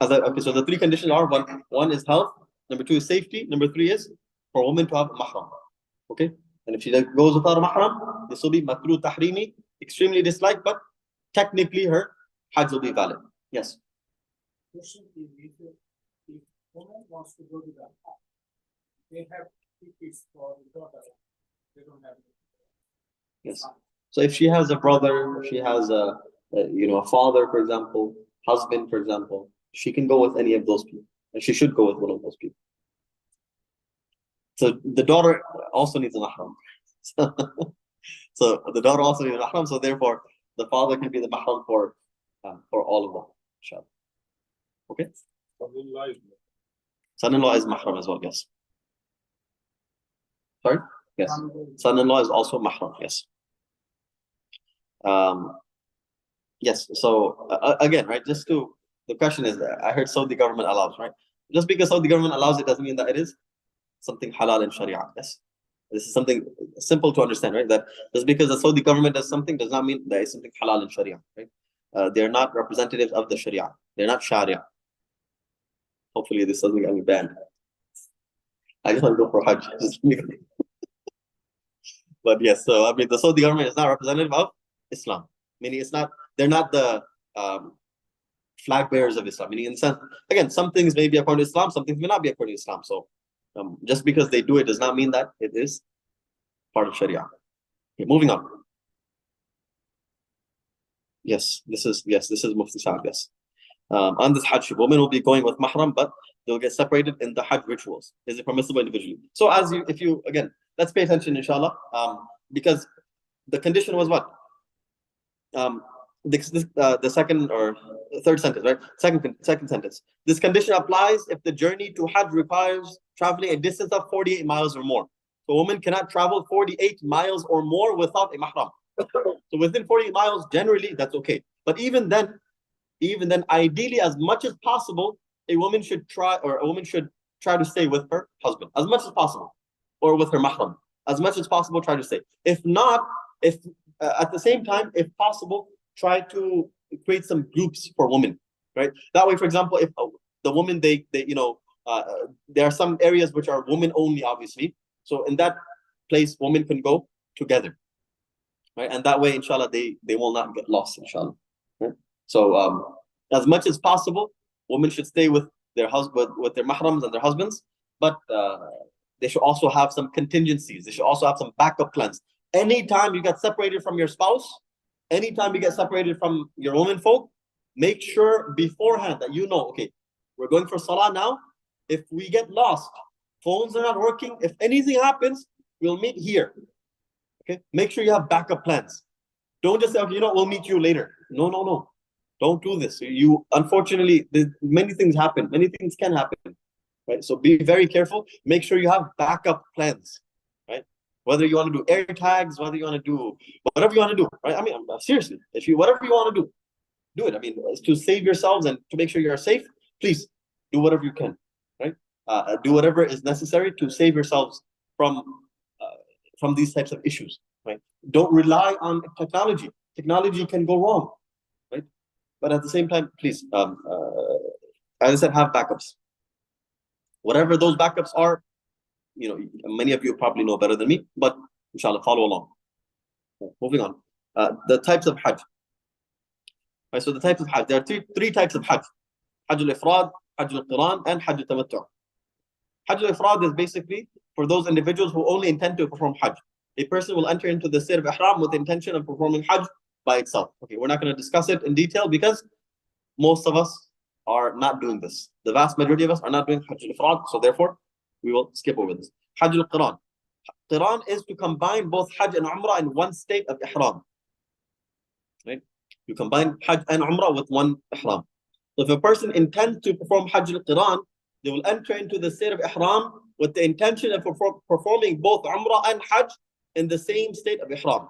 okay. So the 3 conditions are: one is health, number 2 is safety, number 3 is for a woman to have a mahram. Okay, and if she goes without a mahram, this will be makruh tahrimi, extremely disliked, but technically her Hajj will be valid. Yes. If woman wants to go to the Hajj, they have tickets for the daughter. They don't have. Yes. So if she has a brother, she has a father, for example, husband, for example, she can go with any of those people, and she should go with one of those people. So the daughter also needs a mahram. So the daughter also needs a mahram. So therefore, the father can be the mahram for all of them. Inshallah. Okay. Son-in-law is mahram as well. Yes. Sorry. Yes. Son-in-law is also mahram. Yes. Yes. So again, right? The question is that I heard Saudi government allows, right? Just because Saudi government allows it doesn't mean that it is something halal in Sharia. Yes. This is something simple to understand, right? That just because the Saudi government does something does not mean that it's something halal in Sharia, right? They're not representatives of the Sharia. They're not Sharia. Hopefully this doesn't get me banned. I just want to go for Hajj. But yes, so I mean the Saudi government is not representative of Islam. Meaning they're not the flag bearers of Islam. Meaning in the sense, again, some things may be according to Islam, some things may not be according to Islam. So just because they do it does not mean that it is part of Sharia. Okay, moving on. Yes, this is Mufti Saad, yes. on this Hajj trip. Women will be going with mahram, but they'll get separated in the Hajj rituals. Is it permissible individually? So if you, again, let's pay attention, inshallah, because the condition was what? The second or third sentence, right? Second sentence. This condition applies if the journey to Hajj requires traveling a distance of 48 miles or more. So a woman cannot travel 48 miles or more without a mahram. So within 48 miles, generally, that's okay. But even then, ideally, as much as possible, a woman should try to stay with her husband as much as possible, or with her mahram as much as possible. Try to stay. If not, if at the same time, if possible, try to create some groups for women, right? That way, for example, if the women there are some areas which are women only, obviously. So in that place, women can go together, right? And that way, inshallah, they will not get lost, inshallah. Right? So as much as possible, women should stay with their mahrams and their husbands, but they should also have some contingencies. They should also have some backup plans. Anytime you get separated from your spouse, anytime you get separated from your women folk, make sure beforehand that you know, okay, we're going for salah now. If we get lost, phones are not working, if anything happens, we'll meet here. Okay, make sure you have backup plans. Don't just say, okay, we'll meet you later. No. Don't do this. Unfortunately, many things happen. Many things can happen, right? So be very careful. Make sure you have backup plans, right? Whether you want to do air tags, whether you want to do whatever you want to do, right? I mean, seriously, whatever you want to do it. I mean, to save yourselves and to make sure you're safe, please do whatever you can, right? Do whatever is necessary to save yourselves from these types of issues, right? Don't rely on technology. Technology can go wrong, right? But at the same time, please, as I said, have backups. Whatever those backups are, many of you probably know better than me, but inshallah, follow along. Moving on. The types of Hajj. Right, so the types of Hajj, there are three types of Hajj. Hajj al-Ifrad, Hajj al-Qiran, and Hajj al-Tamattu'. Hajj al-Ifrad is basically for those individuals who only intend to perform Hajj. A person will enter into the state of Ihram with the intention of performing Hajj by itself. Okay, we're not going to discuss it in detail because most of us are not doing this. The vast majority of us are not doing Hajj al-Ifrad, so therefore we will skip over this. Hajj al-Qiran. Qiran is to combine both Hajj and Umrah in one state of Ihram. Right? You combine Hajj and Umrah with one Ihram. So if a person intends to perform Hajj al-Qiran, they will enter into the state of Ihram with the intention of performing both Umrah and Hajj in the same state of Ihram.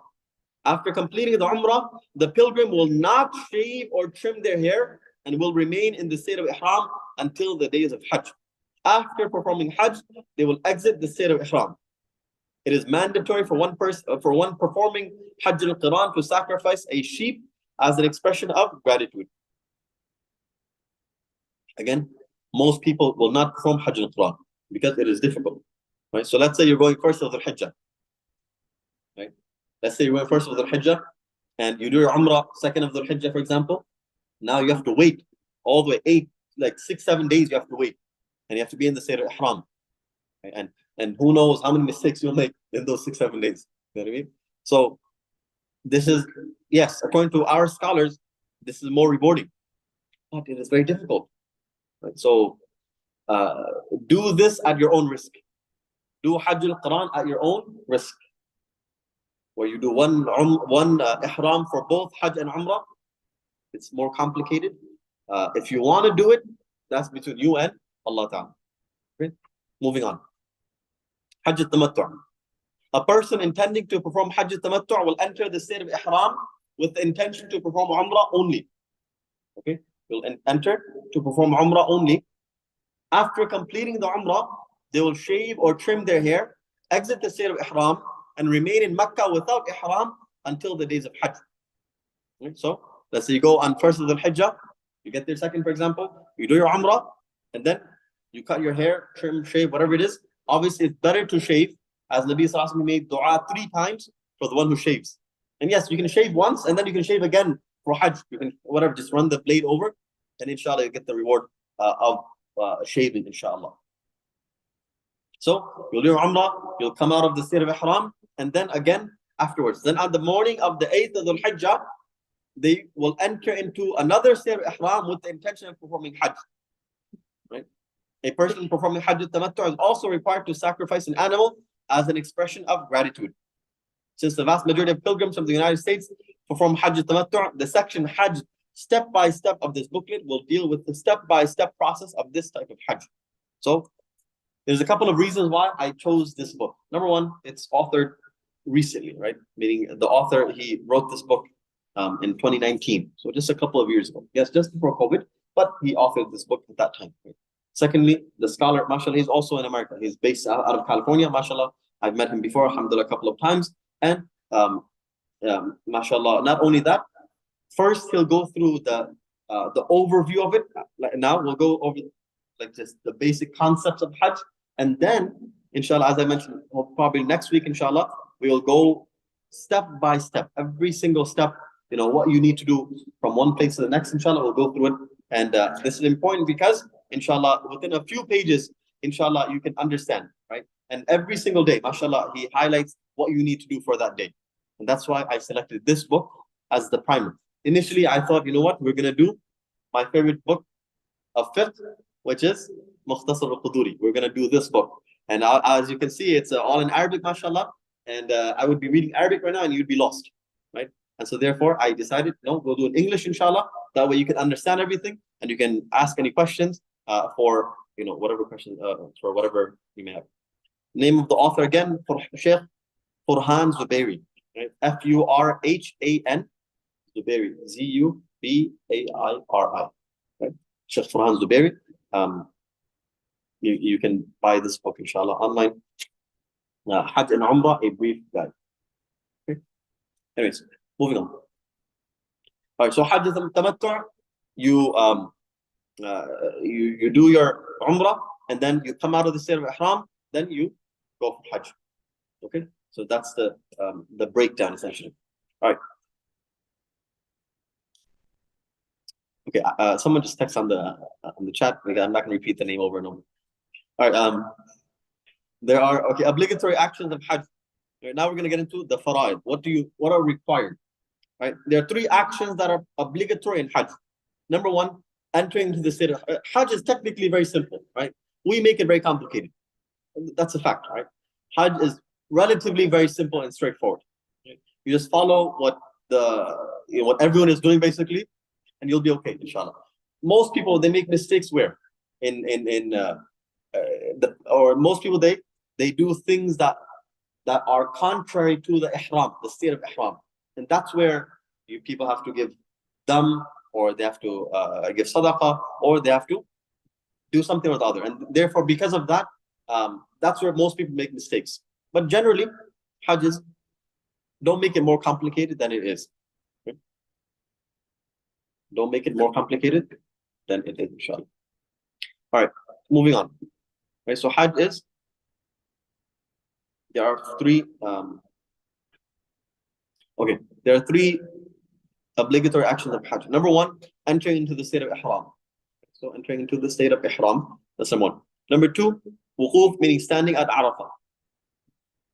After completing the Umrah, the pilgrim will not shave or trim their hair and will remain in the state of Ihram until the days of Hajj. After performing Hajj, they will exit the state of Ihram. It is mandatory for one performing Hajj al-Qiran to sacrifice a sheep as an expression of gratitude. Again, most people will not perform Hajj al-Qiran because it is difficult. Right? So let's say you're going first of the Hijjah. Right? Let's say you're going first of the Hijjah and you do your Umrah second of the Hijjah, for example. Now you have to wait all the way 6-7 days. You have to wait, and you have to be in the state of Ihram. Right? And who knows how many mistakes you'll make in those 6-7 days. You know what I mean? So this is, yes, according to our scholars, this is more rewarding, but it is very difficult. Right? So do this at your own risk. Do Hajj al-Qiran at your own risk, where you do one ihram for both Hajj and Umrah. It's more complicated. If you want to do it, that's between you and Allah Ta'ala. Okay? Moving on. Hajj al-Tamattu'. A person intending to perform Hajj al-Tamattu' will enter the state of Ihram with the intention to perform Umrah only. Okay? Will enter to perform Umrah only. After completing the Umrah, they will shave or trim their hair, exit the state of Ihram, and remain in Mecca without Ihram until the days of Hajj. Okay? So, let's say you go on first of the Hijjah, you get there second, for example, you do your Umrah, and then you cut your hair, trim, shave, whatever it is. Obviously, it's better to shave, as Nabi Sallallahu Alaihi Wasallam made dua 3 times for the one who shaves. And yes, you can shave once, and then you can shave again for Hajj. You can, whatever, just run the blade over, and inshallah, you get the reward of shaving, inshallah. So, you'll do your Umrah, you'll come out of the state of Ihram, and then again afterwards. Then on the morning of the 8th of the Hijjah, they will enter into another state of ihram with the intention of performing Hajj. Right? A person performing Hajj al-Tamattu is also required to sacrifice an animal as an expression of gratitude. Since the vast majority of pilgrims from the United States perform Hajj al-Tamattu, the section Hajj step by step of this booklet will deal with the step by step process of this type of Hajj. So there's a couple of reasons why I chose this book. Number one, it's authored recently, right? Meaning the author, he wrote this book in 2019. So just a couple of years ago. Yes, just before COVID, but he authored this book at that time. Right? Secondly, the scholar, mashallah, he's also in America. He's based out of California, mashallah. I've met him before, alhamdulillah, a couple of times. And mashallah, not only that, first he'll go through the overview of it. Like now we'll go over like just the basic concepts of Hajj. And then, inshallah, as I mentioned, probably next week, inshallah, we will go step by step, every single step, what you need to do from one place to the next, inshallah, we'll go through it. And this is important because, inshallah, within a few pages, inshallah, you can understand, right? And every single day, mashallah, he highlights what you need to do for that day. And that's why I selected this book as the primer. Initially, I thought, you know what, we're going to do my favorite book of fiqh, which is Mukhtasar al-Quduri. We're going to do this book. And as you can see, it's all in Arabic, mashallah. And I would be reading Arabic right now and you'd be lost, right? And so therefore, I decided, no, we'll do it in English, inshallah. That way you can understand everything and you can ask any questions for, whatever questions, for whatever you may have. Name of the author again, Sheikh Furhan Zubairi, right? Furhan Zubairi, Zubairi, right? Sheikh Furhan Zubairi. You can buy this book, inshallah, online. Hajj and Umrah, a brief guide. Okay. Anyways, moving on. All right, so Hajj al-Tamattu, you do your Umrah, and then you come out of the state of Ihram, then you go for Hajj. Okay, so that's the breakdown essentially. All right. Okay, someone just text on the chat. I'm not going to repeat the name over and over. All right. There are obligatory actions of Hajj. Right, now we're going to get into the faraid. What are required? Right. There are 3 actions that are obligatory in Hajj. Number 1, entering into the state of Hajj is technically very simple. Right. We make it very complicated. That's a fact. Right. Hajj is relatively very simple and straightforward. Right? You just follow what what everyone is doing basically, and you'll be okay, inshallah. Most people, they make mistakes where most people they do things that are contrary to the ihram, the state of ihram, and that's where people have to give dam, or they have to give sadaqah, or they have to do something or the other, and therefore because of that, that's where most people make mistakes. But generally, Hajj is, don't make it more complicated than it is. Okay? Don't make it more complicated than it is, inshallah. All right, moving on. Right, so Hajj is, there are 3 obligatory actions of Hajj. Number 1, entering into the state of Ihram. So entering into the state of Ihram, that's number 1. Number 2, wuquf, meaning standing at Arafah.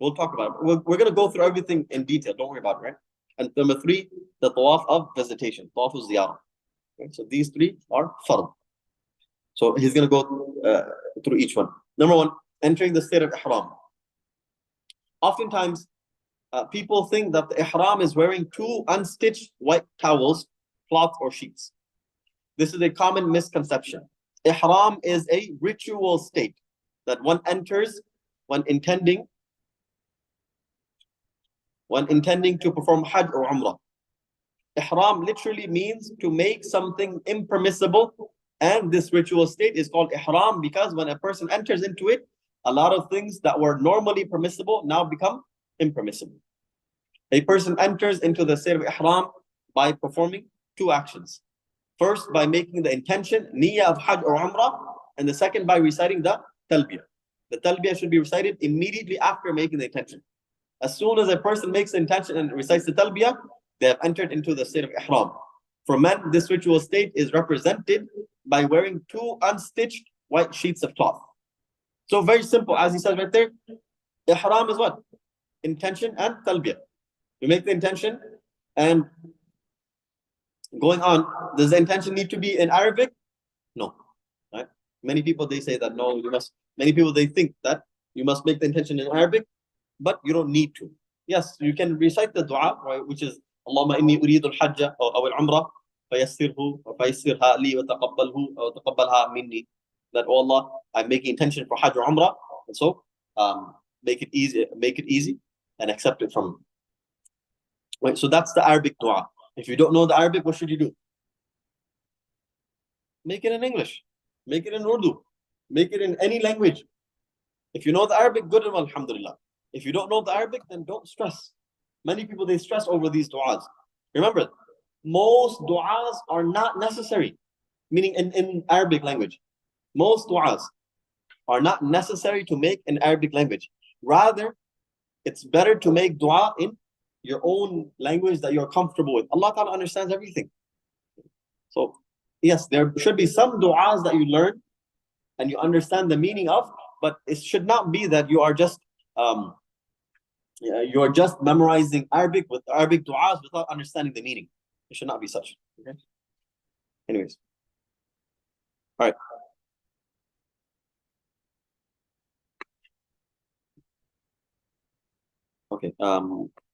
We'll talk about it. We're going to go through everything in detail, don't worry about it, right? And number 3, the tawaf of visitation, tawaf of ziyarah. Okay? So these 3 are fard. So he's going to go through each one. Number 1, entering the state of Ihram. Oftentimes, people think that the Ihram is wearing 2 unstitched white towels, cloth, or sheets. This is a common misconception. Ihram is a ritual state that one enters when intending to perform Hajj or Umrah. Ihram literally means to make something impermissible, and this ritual state is called Ihram because when a person enters into it, a lot of things that were normally permissible now become impermissible. A person enters into the state of Ihram by performing 2 actions. First, by making the intention, niyyah of Hajj or Umrah, and the second by reciting the talbiyah. The talbiyah should be recited immediately after making the intention. As soon as a person makes the intention and recites the talbiyah, they have entered into the state of Ihram. For men, this ritual state is represented by wearing 2 unstitched white sheets of cloth. So very simple, as he says right there, Ihram is what? Intention and talbiyah. You make the intention and Going on, does the intention need to be in Arabic? No. Right? Many people, they say that no, you must, many people, they think that you must make the intention in Arabic, but you don't need to. Yes, you can recite the dua, right, which is Allahumma inni uridu al-hajja aw al-umrah fayassirhu wa fayassirha li wa taqabbalhu wa taqabbalha minni. That, oh Allah, I'm making intention for Hajj or Umrah, and so make it easy and accept it from me. Right, so that's the Arabic dua. If you don't know the Arabic, what should you do? Make it in English, make it in Urdu, make it in any language. If you know the Arabic, good and well, alhamdulillah. If you don't know the Arabic, then don't stress. Many people, they stress over these du'as. Remember, most du'as are not necessary, meaning in Arabic language. Most du'as are not necessary to make in Arabic language. Rather, it's better to make dua in your own language that you're comfortable with. Allah Ta'ala understands everything. So, yes, there should be some du'as that you learn and you understand the meaning of, but it should not be that you're just memorizing Arabic with Arabic du'as without understanding the meaning. It should not be such. Okay. Anyways. All right. Okay.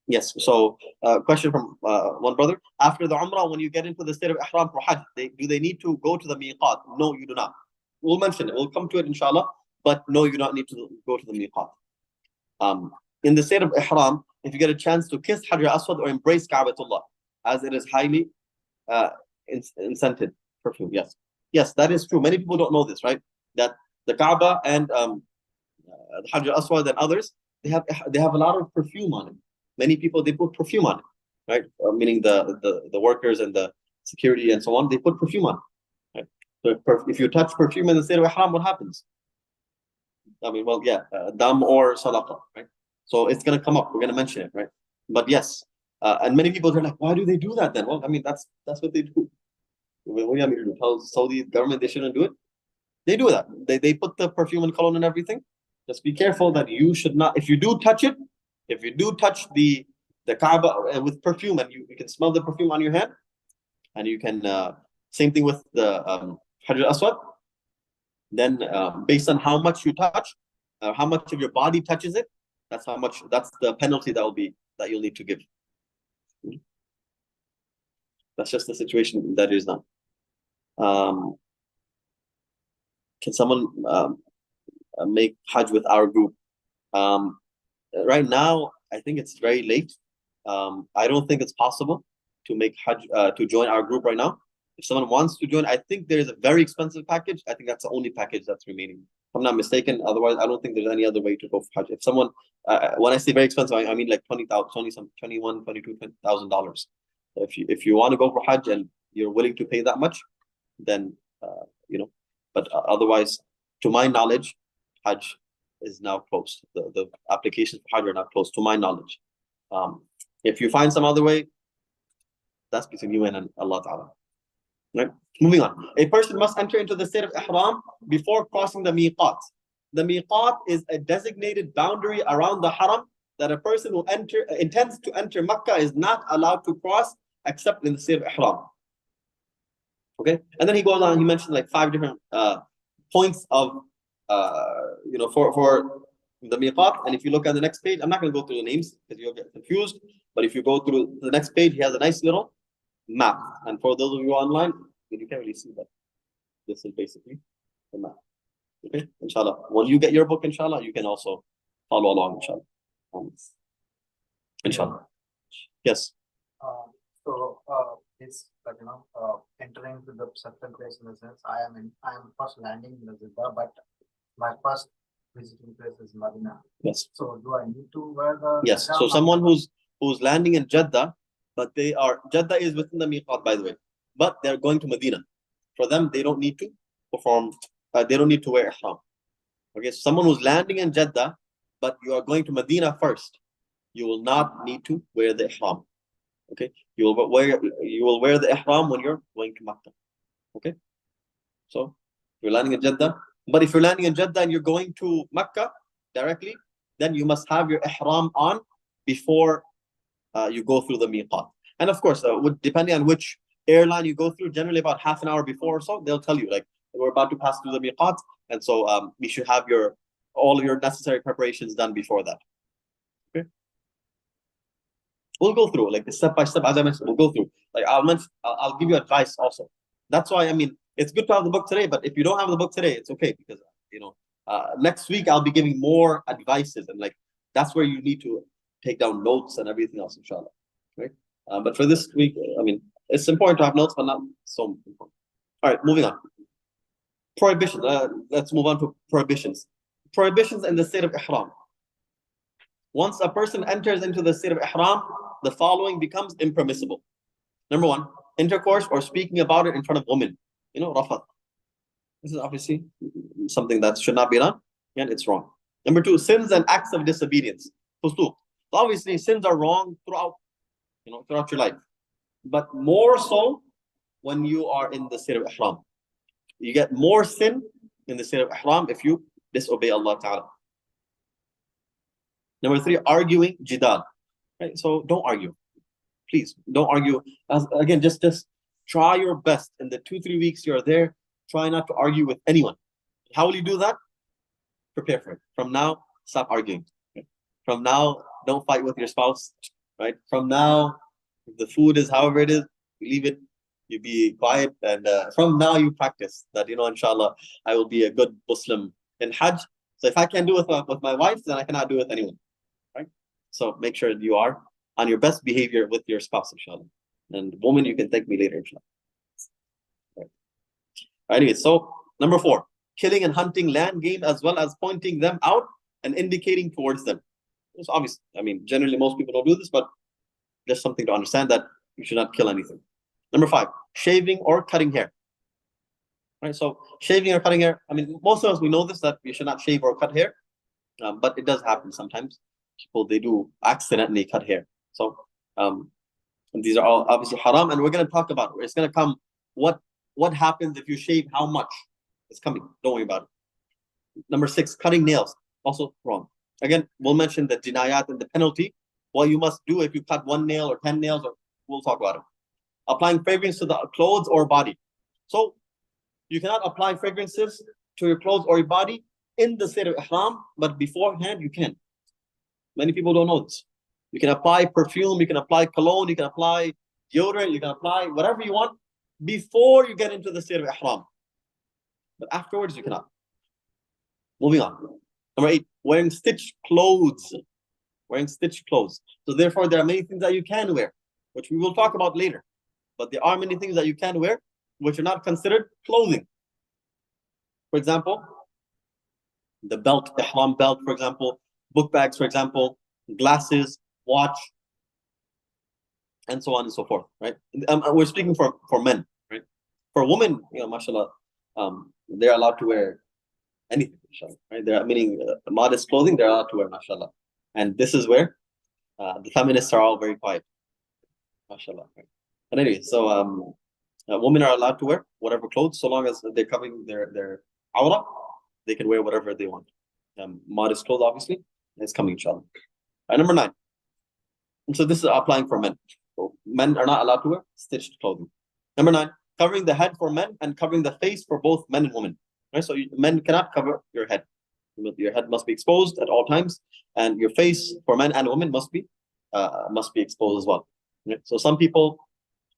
Yes. So, question from one brother. After the Umrah, when you get into the state of Ihram for Hajj, do they need to go to the miqat? No, you do not. We'll mention it. We'll come to it, inshallah. But no, you don't need to go to the miqat. In the state of Ihram, if you get a chance to kiss Hajj Aswad or embrace Ka'batullah, as it is highly incented perfume. Yes. Yes, that is true. Many people don't know this, right? That the Kaaba and the Hajj Aswad and others, they have a lot of perfume on it. Many people, they put perfume on it, right? Meaning the workers and the security and so on, they put perfume on it, right? So if you touch perfume in the state of Ihram, what happens? I mean, well, yeah, dam or sadaqa, right? So it's going to come up. We're going to mention it, right? But yes, and many people are like, why do they do that then? Well, I mean, that's what they do. What do you want me to do? Tell Saudi government they shouldn't do it? They do that. They put the perfume and cologne and everything. Just be careful that you should not. If you do touch it, if you do touch the Kaaba with perfume and you can smell the perfume on your hand, and you can same thing with the Hajj Aswad. Then based on how much you touch, how much of your body touches it, that's how much. That's the penalty that you'll need to give. That's just the situation that is now. Can someone make Hajj with our group? Right now, I think it's very late. I don't think it's possible to make Hajj to join our group right now. If someone wants to join, I think there's a very expensive package. I think that's the only package that's remaining. If I'm not mistaken. Otherwise, I don't think there's any other way to go for Hajj. If someone, when I say very expensive, I mean like $21,000. If you want to go for Hajj and you're willing to pay that much, then But otherwise, to my knowledge, Hajj is now closed. The applications for Hajj are now closed, to my knowledge. If you find some other way, that's between you and Allah Ta'ala. Right? Moving on. A person must enter into the state of Ihram before crossing the miqat. The miqat is a designated boundary around the haram that a person who intends to enter Makkah is not allowed to cross except in the state of Ihram. Okay, and then he goes on. He mentioned like 5 different points of for the miqat. And if you look at the next page, I'm not going to go through the names because you'll get confused. But if you go through the next page, he has a nice little map. And for those of you online, you can't really see that. This is basically the map. Okay, inshallah. When you get your book, inshallah, you can also follow along, inshallah. Inshallah. Yes. It's like entering to the certain place in the sense I am first landing in the Jeddah, but my first visiting place is Medina. Yes. So do I need to wear the? Yes. So someone who's landing in Jeddah, but Jeddah is within the miqat, by the way, but they're going to Medina. For them, they don't need to perform. They don't need to wear ihram. Okay. So someone who's landing in Jeddah, but you are going to Medina first, you will not need to wear the ihram. Okay, you will wear the ihram when you're going to Makkah. Okay, so you're landing in Jeddah, but if you're landing in Jeddah and you're going to Makkah directly, then you must have your ihram on before you go through the miqat. And of course, depending on which airline you go through, generally about half an hour before or so, they'll tell you like we're about to pass through the miqat, and so you should have all your necessary preparations done before that. Okay. We'll go through like the step by step, as I mentioned. We'll go through. Like I'll give you advice also. That's why, I mean, it's good to have the book today, but if you don't have the book today, it's okay, because next week I'll be giving more advices, and like that's where you need to take down notes and everything else, inshallah. Right? But for this week, I mean, it's important to have notes, but not so important. All right, moving on. Prohibitions. Let's move on to prohibitions. Prohibitions in the state of ihram. Once a person enters into the state of ihram, the following becomes impermissible. Number one, intercourse or speaking about it in front of women. Rafat. This is obviously something that should not be done, and it's wrong. Number two, sins and acts of disobedience. Fusuq. Obviously, sins are wrong throughout your life, but more so when you are in the state of ihram. You get more sin in the state of ihram if you disobey Allah Ta'ala. Number three, arguing, jidal. Right? So don't argue. Please don't argue. Again, just try your best in the 2-3 weeks you're there. Try not to argue with anyone. How will you do that? Prepare for it. From now, stop arguing. From now, don't fight with your spouse. Right? From now, if the food is however it is, you leave it. You be quiet, and from now you practice that. Inshallah, I will be a good Muslim in Hajj. So if I can't do it with my wife, then I cannot do it with anyone. Right? So make sure you are on your best behavior with your spouse, inshallah. And woman, you can thank me later, inshallah. Right. Anyway, so number 4, killing and hunting land game as well as pointing them out and indicating towards them. It's obvious. I mean, generally most people don't do this, but there's something to understand that you should not kill anything. Number 5, shaving or cutting hair. Right, so shaving or cutting hair, I mean, most of us, we know this, that you should not shave or cut hair, but it does happen sometimes. People, they do accidentally cut hair. So and these are all obviously haram, and we're going to talk about it. It's going to come what happens if you shave, how much. It's coming. Don't worry about it. Number 6, cutting nails, also wrong. Again, we'll mention the jinayat and the penalty. What you must do if you cut 1 nail or 10 nails, or we'll talk about it. Applying fragrance to the clothes or body. So you cannot apply fragrances to your clothes or your body in the state of ihram, but beforehand you can. Many people don't know this. You can apply perfume, you can apply cologne, you can apply deodorant, you can apply whatever you want before you get into the state of ihram. But afterwards you cannot. Moving on. Number 8, wearing stitched clothes. Wearing stitched clothes. So therefore there are many things that you can wear, which we will talk about later. But there are many things that you can wear which are not considered clothing. For example, the belt, ihram belt, for example, book bags, for example, glasses, watch, and so on and so forth, right? We're speaking for men, right? For women, mashallah, they're allowed to wear anything, mashallah, right? They're meaning modest clothing, they're allowed to wear, mashallah. And this is where the feminists are all very quiet, mashallah. Right? But anyway, so women are allowed to wear whatever clothes, so long as they're covering their awrah, they can wear whatever they want. Modest clothes, obviously, is coming, inshallah. Number 9. And so this is applying for men. So men are not allowed to wear stitched clothing. Number 9, covering the head for men and covering the face for both men and women. Right? So men cannot cover your head. Your head must be exposed at all times, and your face for men and women must be exposed as well. Right? So some people,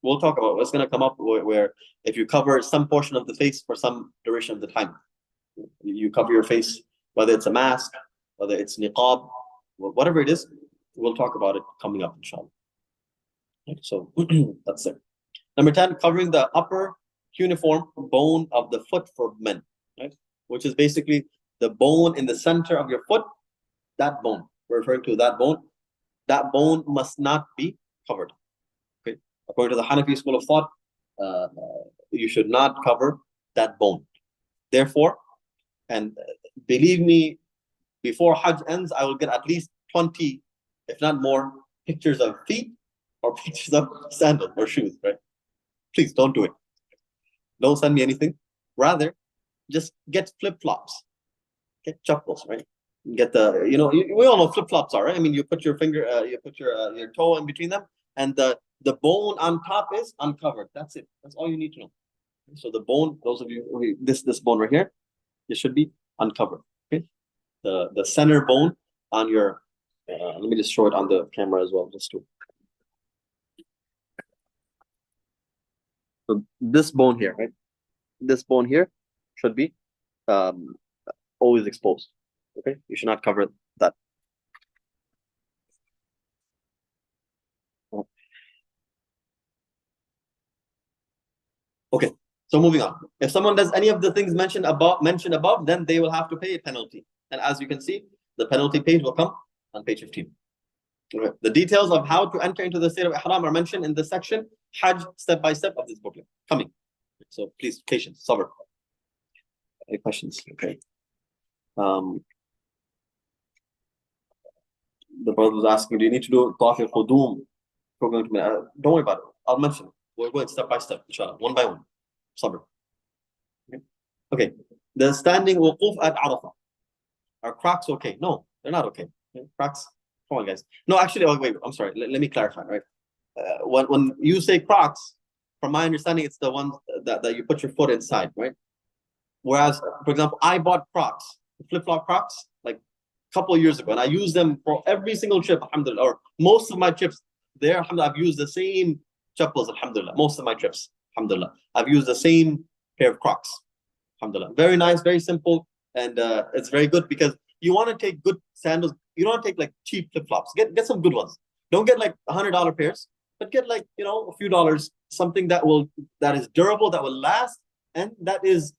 we'll talk about what's going to come up where if you cover some portion of the face for some duration of the time, you cover your face, whether it's a mask, whether it's niqab, whatever it is, we'll talk about it coming up, inshallah. Right, so that's it. Number 10, covering the upper cuneiform bone of the foot for men, right? Which is basically the bone in the center of your foot. That bone, we're referring to that bone. That bone must not be covered. Okay, according to the Hanafi school of thought, you should not cover that bone. Therefore, and believe me, before Hajj ends, I will get at least 20, if not more, pictures of feet or pictures of sandals or shoes, right? Please don't do it. Don't send me anything. Rather, just get flip-flops. Get chappals, right? Get we all know flip-flops are, right? I mean, you put your finger, you put your toe in between them, and the The bone on top is uncovered. That's it. That's all you need to know. So the bone, those of you, this bone right here, it should be uncovered. Okay. The center bone on your, let me just show it on the camera as well, just to. So this bone here, right? This bone here should be always exposed. Okay, you should not cover that. Okay, so moving on. If someone does any of the things mentioned above, then they will have to pay a penalty. And as you can see, the penalty page will come on page 15. Okay. The details of how to enter into the state of ihram are mentioned in the section Hajj step by step of this booklet. Coming. So please, patience, sabr. Any questions? Okay. The brother was asking, do you need to do Tawaf al-Qudum? Don't worry about it. I'll mention it. We're going step by step, inshallah, one by one. Sabr. Okay. The standing wuquf at Arafah. Are Crocs okay? No, they're not okay. Crocs, come on, guys. No, actually, oh, wait, I'm sorry. Let me clarify, right? When you say Crocs, from my understanding, it's the ones that you put your foot inside, right? Whereas, for example, I bought Crocs, flip-flop Crocs, like a couple of years ago, and I use them for every single trip, alhamdulillah, or most of my trips there, alhamdulillah, I've used the same chappals, alhamdulillah, most of my trips, alhamdulillah. I've used the same pair of Crocs, alhamdulillah. Very nice, very simple, and it's very good because you want to take good sandals. You don't want to take like cheap flip-flops. Get some good ones. Don't get like $100 pairs, but get like, you know, a few dollars, something that is durable, that will last, and that is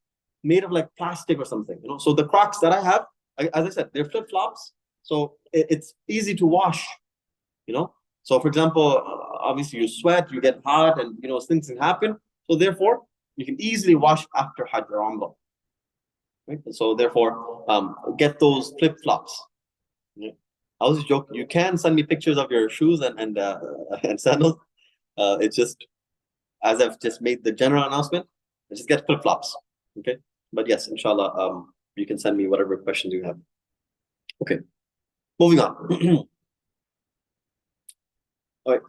made of like plastic or something, you know. So the Crocs that I have, as I said, they're flip-flops, so it's easy to wash, you know. So for example, obviously you sweat, you get hot, and you know things can happen. So therefore, you can easily wash after Hajj or Umrah. Right? So therefore, get those flip-flops. Yeah. I was joking. You can send me pictures of your shoes and sandals. It's just, as I've just made the general announcement, just get flip-flops. Okay. But yes, inshallah, you can send me whatever questions you have. Okay. Moving on. All right.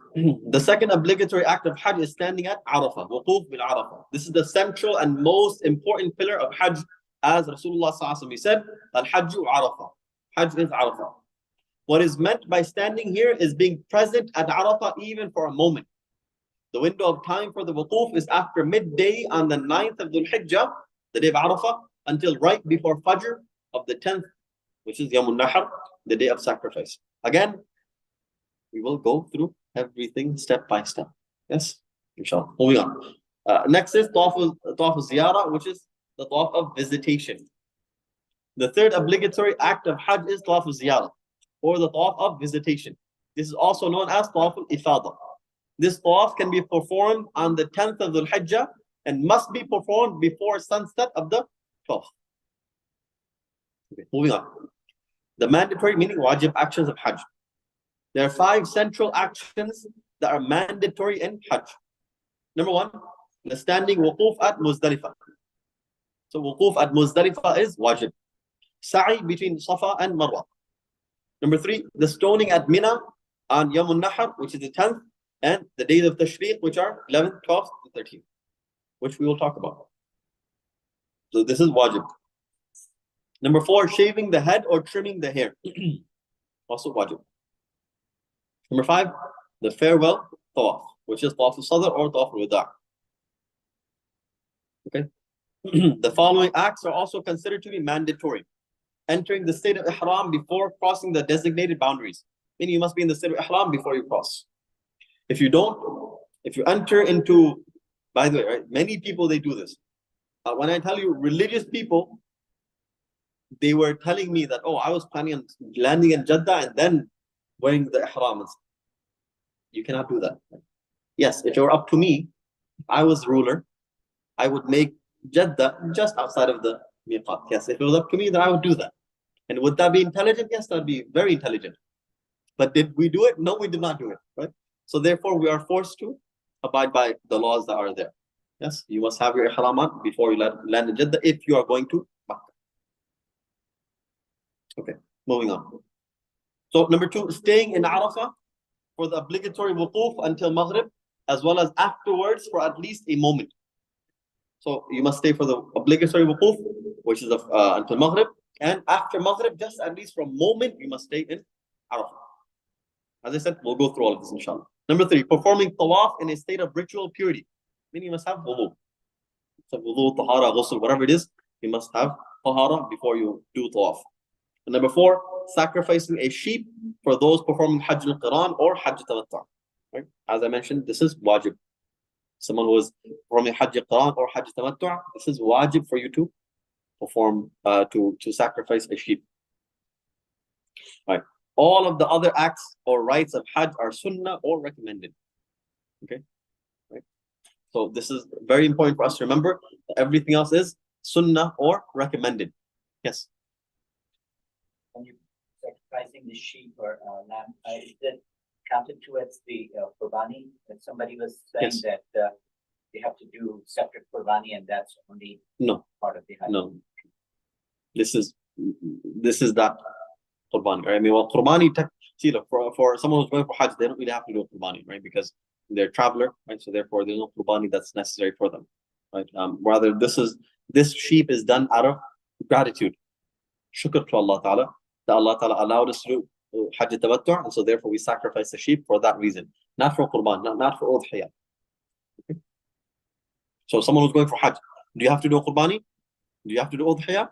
The second obligatory act of Hajj is standing at Arafah, wuquf bil Arafah. This is the central and most important pillar of Hajj, as Rasulullah sallallahu alaihi wasallam said, Al-Hajju Arafah. Hajj is Arafah. What is meant by standing here is being present at Arafah even for a moment. The window of time for the wuquf is after midday on the 9th of Dhul Hijjah, the day of Arafah, until right before Fajr of the 10th, which is Yawm al-Nahr, the day of sacrifice. Again, we will go through everything step by step. Yes, inshallah. Moving on. Next is Tawaf al-Ziyarah, which is the Tawaf of visitation. The third obligatory act of Hajj is Tawaf al-Ziyarah, or the Tawaf of visitation. This is also known as Tawaf al-Ifada. This Tawaf can be performed on the 10th of Dhul Hijjah and must be performed before sunset of the 12th. Okay, moving on. The mandatory, meaning wajib actions of Hajj. There are 5 central actions that are mandatory in Hajj. Number 1, the standing wuquf at Muzdalifah. So wuquf at Muzdalifah is wajib. Sa'i between Safa and Marwa. Number 3, the stoning at Mina on Yawm al-Nahr, which is the 10th, and the days of Tashriq, which are 11th, 12th, and 13th, which we will talk about. So this is wajib. Number 4, shaving the head or trimming the hair. Also wajib. Number 5, the farewell tawaf, which is tawaf al-sadr or tawaf al-wida'. Okay. The following acts are also considered to be mandatory. Entering the state of ihram before crossing the designated boundaries. Meaning you must be in the state of ihram before you cross. If you enter into, by the way, right, many people, they do this. When I tell you religious people, they were telling me that, oh, I was planning on landing in Jeddah and then wearing the ihram. You cannot do that. Yes, if it were up to me, if I was ruler, I would make Jeddah just outside of the miqat. Yes, if it was up to me, then I would do that. And would that be intelligent? Yes, that would be very intelligent. But did we do it? No, we did not do it, right? So therefore, we are forced to abide by the laws that are there. Yes, you must have your ihram on before you land in Jeddah if you are going to Makkah. Okay, moving on. So number 2, staying in Arafah for the obligatory wuquf until Maghrib as well as afterwards for at least a moment. So you must stay for the obligatory wukuf, which is until Maghrib, and after Maghrib, just at least for a moment, you must stay in Arafah. As I said, we'll go through all of this, inshallah. Number 3, performing tawaf in a state of ritual purity. Meaning you must have wudu. So wudu, tahara, ghusl, whatever it is, you must have tahara before you do tawaf. And number 4, sacrificing a sheep for those performing Hajj al-Qiran or Hajj tamattu'. Right? As I mentioned, this is wajib. Someone who is performing Hajj al-Qiran or Hajj tamattu', this is wajib for you to perform, to sacrifice a sheep. Right. All of the other acts or rites of Hajj are sunnah or recommended. Okay. Right. So this is very important for us to remember. Everything else is sunnah or recommended. Yes. When you're sacrificing the sheep or lamb, is it counted towards the qurbani? That somebody was saying Yes. that they have to do separate qurbani, and that's only No. part of the Hajj. No. This is that qurbani. Right? I mean, well, qurbani, see, look, for someone who's going for Hajj, they don't really have to do a qurbani, right? Because they're a traveler, right? So therefore, there's no qurbani that's necessary for them, right? Rather, this sheep is done out of gratitude, shukr to Allah Ta'ala, that Allah Ta'ala allowed us to do Hajj tamattu', and so therefore we sacrifice the sheep for that reason, not for qurban, not for udhiyah. Okay? So someone who's going for Hajj, do you have to do a qurbani? Do you have to do udhiyah?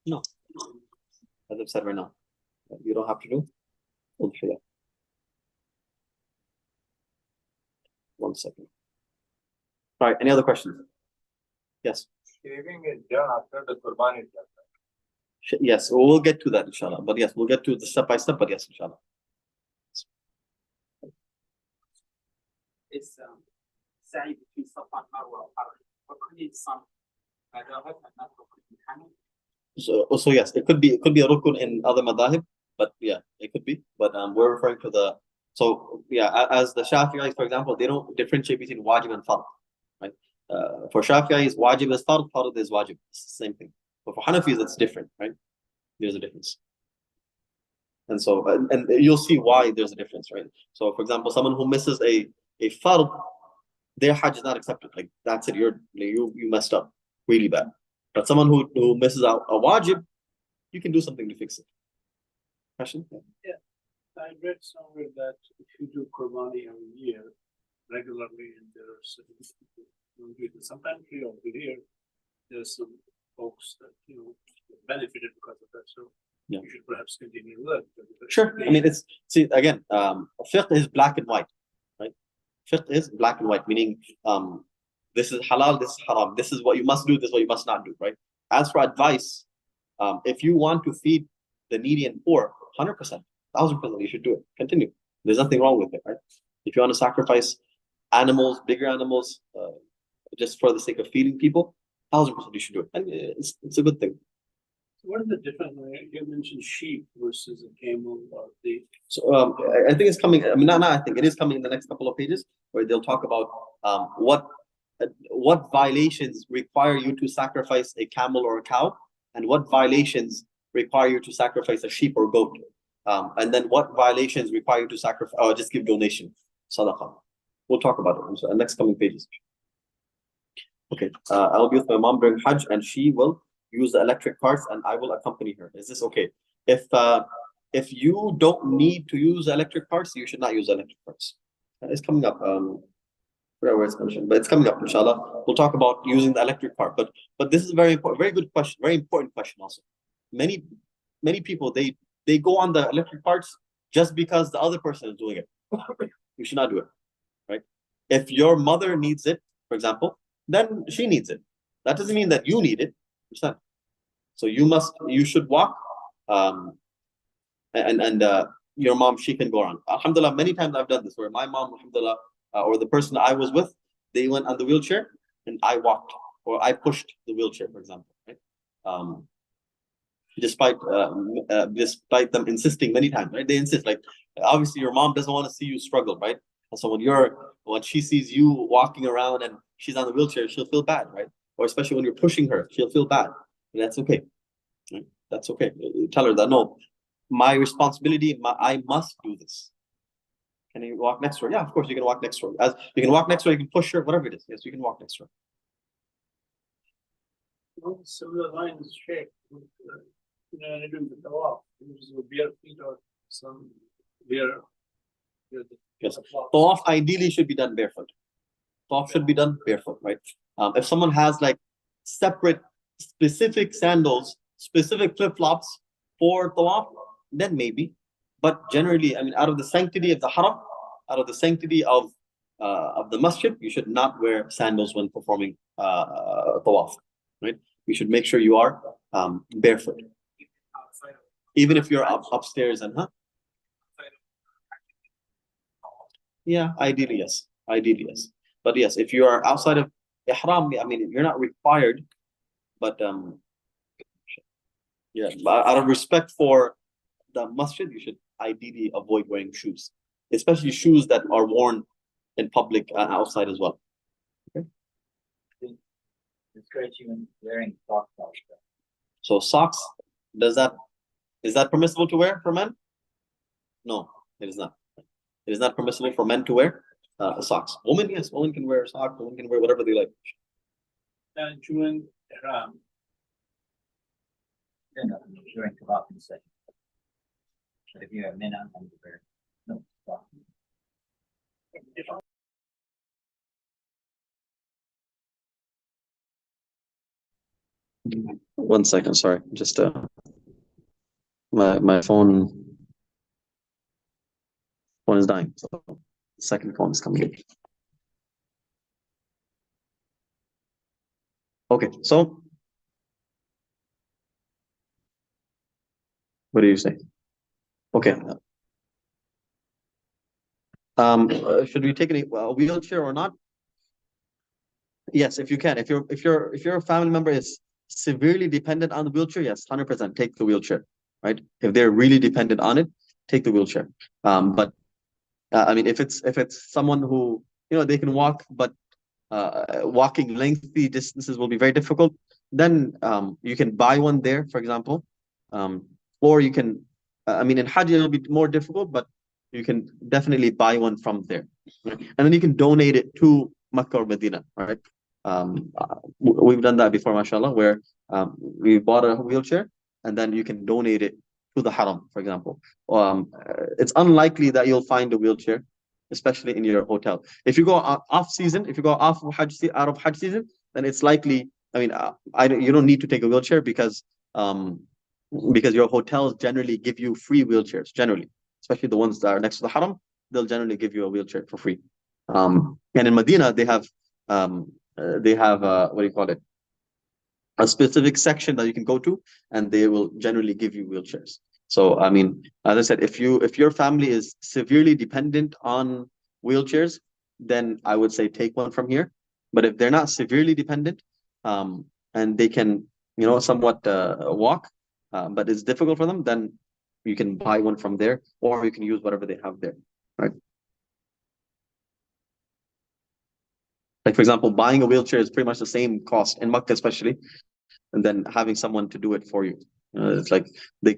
No. As I've said right now, you don't have to do udhiyah. 1 second. All right, any other questions? Yes. Shaving is done after the Qurban is done. Yes, we'll get to that, inshallah. But yes, we'll get to the step by step, but yes, inshallah. It's sa'i between Safa and Marwa. What could need some madhahib and not rukun in Hanafi? So yes, it could be a rukun in other madahib, but yeah, it could be. But we're referring to the, so yeah, as the Shafi'is, for example, they don't differentiate between wajib and fard, right? For Shafi'is, wajib is fard, fard is wajib. It's the same thing. But for Hanafis, it's different, right? There's a difference. And so, and you'll see why there's a difference, right? So, for example, someone who misses a fard, their Hajj is not accepted. Like, that's it, you messed up really bad. But someone who misses out a wajib, you can do something to fix it. Question? Yeah, I read somewhere that if you do Qurbani every year regularly, and there are certain people who do it, sometimes over here, there's some folks that benefited because of that. So Yeah. you should perhaps continue with that. Sure. I mean, again, fiqh is black and white, right? Fiqh is black and white, meaning this is halal, this is haram, this is what you must do, this is what you must not do, right? As for advice, if you want to feed the needy and poor, 100%, 1000%, you should do it. Continue. There's nothing wrong with it, right? If you want to sacrifice animals, bigger animals, just for the sake of feeding people, 1000% you should do it. And it's a good thing. What is the difference? You mentioned sheep versus a camel or the. So I think it's coming. I mean, not I think it is coming in the next couple of pages where they'll talk about what violations require you to sacrifice a camel or a cow, and what violations require you to sacrifice a sheep or goat, and then what violations require you to sacrifice or just give donation, sadaqah. We'll talk about it in the next coming pages. Okay, I'll be with my mom during Hajj, and she will use the electric carts, and I will accompany her. Is this okay? If you don't need to use electric carts, you should not use electric carts. It's coming up. Where it's mentioned, but it's coming up, inshallah. We'll talk about using the electric cart. But this is a very important, very good question, very important question also. Many people they go on the electric carts just because the other person is doing it. You should not do it, right? If your mother needs it, for example, then she needs it. That doesn't mean that you need it. Understand? So you should walk, and your mom, she can go around. Alhamdulillah, many times I've done this where my mom, alhamdulillah, or the person I was with, they went on the wheelchair and I walked, or I pushed the wheelchair, for example, right? Despite them insisting many times, right? They insist, like, obviously your mom doesn't want to see you struggle, right? And so when she sees you walking around and she's on the wheelchair, she'll feel bad, right? Or especially when you're pushing her, she'll feel bad. And that's okay. Right? That's okay. Tell her that, no, my responsibility, I must do this. Can you walk next door? Yeah, of course you can walk next door. As you can walk next door, you can push her, whatever it is. Yes, you can walk next door. Along similar lines, Sheikh, when I do the tawaf, use your bare feet or some bare. Yes. Tawaf ideally should be done barefoot. Tawaf should be done barefoot, right? If someone has like separate, specific sandals, specific flip-flops for tawaf, then maybe. But generally, I mean, out of the sanctity of the haram, out of the sanctity of the masjid, you should not wear sandals when performing tawaf, right? You should make sure you are barefoot, even if you're upstairs and yeah, ideally yes, ideally yes. But yes, if you are outside of ihram, I mean, you're not required, but yeah, out of respect for the masjid, you should ideally avoid wearing shoes, especially shoes that are worn in public outside as well. Discourage you in wearing socks also. So socks, is that permissible to wear for men? No, it is not. It is not permissible for men to wear socks. Women, yes, women can wear socks. Women can wear whatever they like. And during ihram, No, during tawaf and session. But if you have mina and you wear no socks. One second, sorry. Just my phone is dying. So second phone is coming in. Okay, so what do you say? Okay. Should we take a wheelchair or not? Yes, if you can. If your family member is severely dependent on the wheelchair, yes, 100% take the wheelchair, right? If they're really dependent on it, take the wheelchair. But I mean, if it's someone who they can walk, but walking lengthy distances will be very difficult, then you can buy one there, for example, or you can. I mean, in Hajj it'll be more difficult, but you can definitely buy one from there, right? And then you can donate it to Makkah or Medina, right? We've done that before, mashallah, where we bought a wheelchair and then you can donate it to the haram, for example. It's unlikely that you'll find a wheelchair, especially in your hotel. If you go off season, if you go off of out of Hajj season, then it's likely. I mean, you don't need to take a wheelchair because your hotels generally give you free wheelchairs. Generally, especially the ones that are next to the haram, they'll generally give you a wheelchair for free. And in Medina, they have what do you call it? A specific section that you can go to, and they will generally give you wheelchairs. So, I mean, as I said, if your family is severely dependent on wheelchairs, then I would say take one from here. But if they're not severely dependent, and they can, somewhat walk, but it's difficult for them, then you can buy one from there, or you can use whatever they have there, right? Like, for example, buying a wheelchair is pretty much the same cost in Makkah, especially, and then having someone to do it for you. It's like they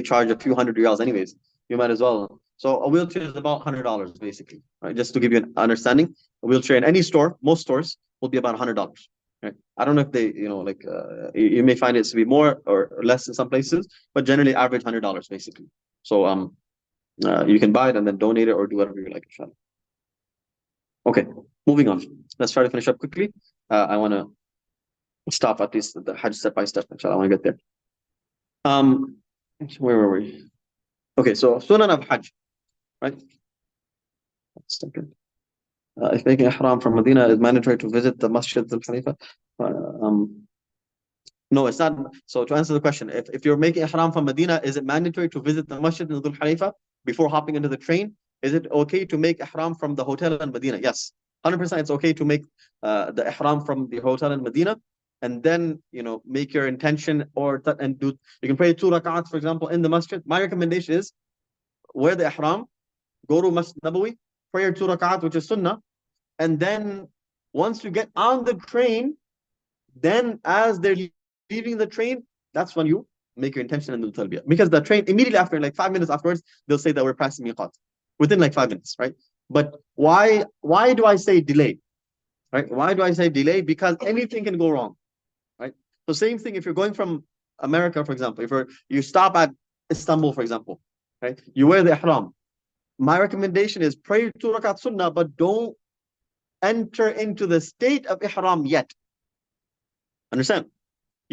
charge a few hundred riyals anyways. You might as well. So a wheelchair is about $100 basically, right? Just to give you an understanding, a wheelchair in any store, most stores, will be about $100. Right? I don't know if they, you may find it to be more or less in some places, but generally average $100 basically. So you can buy it and then donate it or do whatever you like. Inshallah. Okay, moving on. Let's try to finish up quickly. I want to stop at least the Hajj step by step. Inshallah, I want to get there. Where were we? Okay, so Sunan of Hajj, right? If making ihram from Medina, is mandatory to visit the Masjid al-Khalifa. No, it's not. So to answer the question, if you're making ihram from Medina, is it mandatory to visit the Masjid al-Khalifa before hopping into the train? Is it okay to make ihram from the hotel in Medina? Yes, 100% it's okay to make the ihram from the hotel in Medina, and then make your intention and do. You can pray 2 rak'ats, for example, in the masjid. My recommendation is wear the ihram, go to Masjid Nabawi, pray your 2 rak'ats, which is sunnah, and then once you get on the train, then as they're leaving the train, that's when you make your intention and do talbiyah. Because the train immediately after, like 5 minutes afterwards, they'll say that we're passing miqat. within like 5 minutes, right? But why do I say delay? Right? Why do I say delay? Because anything can go wrong, right? So same thing if you're going from America, for example, if you stop at Istanbul, for example, right? You wear the ihram. My recommendation is pray 2 rakat sunnah, but don't enter into the state of ihram yet. Understand?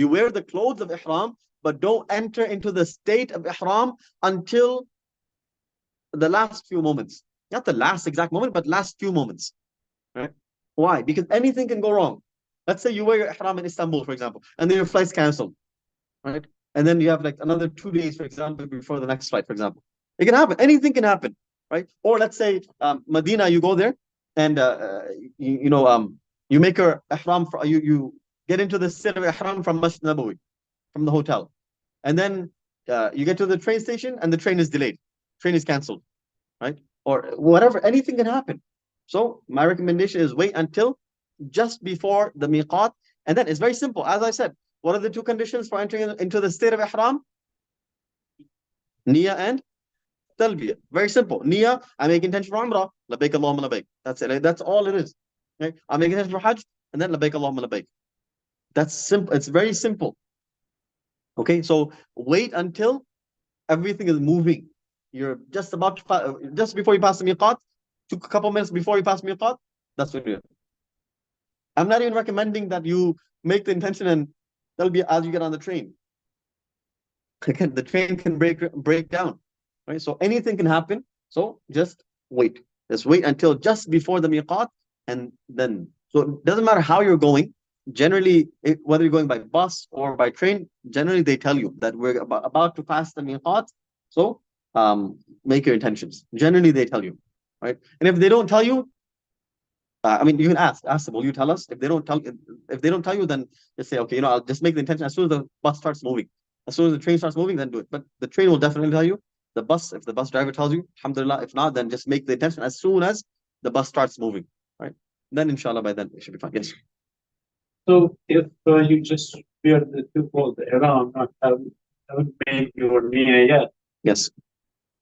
You wear the clothes of ihram, but don't enter into the state of ihram until the last few moments. Not the last exact moment, but last few moments. Right? Why? Because anything can go wrong. Let's say you wear your ihram in Istanbul, for example, and then your flight's canceled. Right? And then you have like another 2 days, for example, before the next flight, for example. It can happen. Anything can happen. Right? Or let's say Medina, you go there and you make your ihram, you get into the state of ihram from Masjid Nabawi, from the hotel. And then you get to the train station and the train is delayed. Train is canceled, right? Or whatever, anything can happen. So my recommendation is wait until just before the miqat. And then it's very simple. As I said, what are the 2 conditions for entering into the state of ihram? Niyyah and talbiyah. Very simple. Niyyah, I make intention for umrah. Labbaik Allahumma labbaik. That's it. That's all it is. Right? I make intention for hajj and then labbaik Allahumma labbaik. That's simple. It's very simple. Okay, so wait until everything is moving. You're just about to just before you pass the miqat, a couple minutes before you pass miqat, that's what you're. I'm not even recommending that you make the intention and that'll be as you get on the train. Again, the train can break down, right? So anything can happen. So just wait. Just wait until just before the miqat, and then so it doesn't matter how you're going. Generally, whether you're going by bus or by train, generally they tell you that we're about to pass the miqat. So make your intentions. Generally, they tell you, right? And if they don't tell you, I mean, you can ask them. Will you tell us? If they don't tell you, then just say, okay, I'll just make the intention as soon as the bus starts moving. As soon as the train starts moving, then do it. But the train will definitely tell you. The bus, if the bus driver tells you, alhamdulillah. If not, then just make the intention as soon as the bus starts moving, right? Then, inshallah, by then it should be fine. Yes. So if you just wear the 2 clothes, the ihram, not haven't made your niyyah yet, Yes.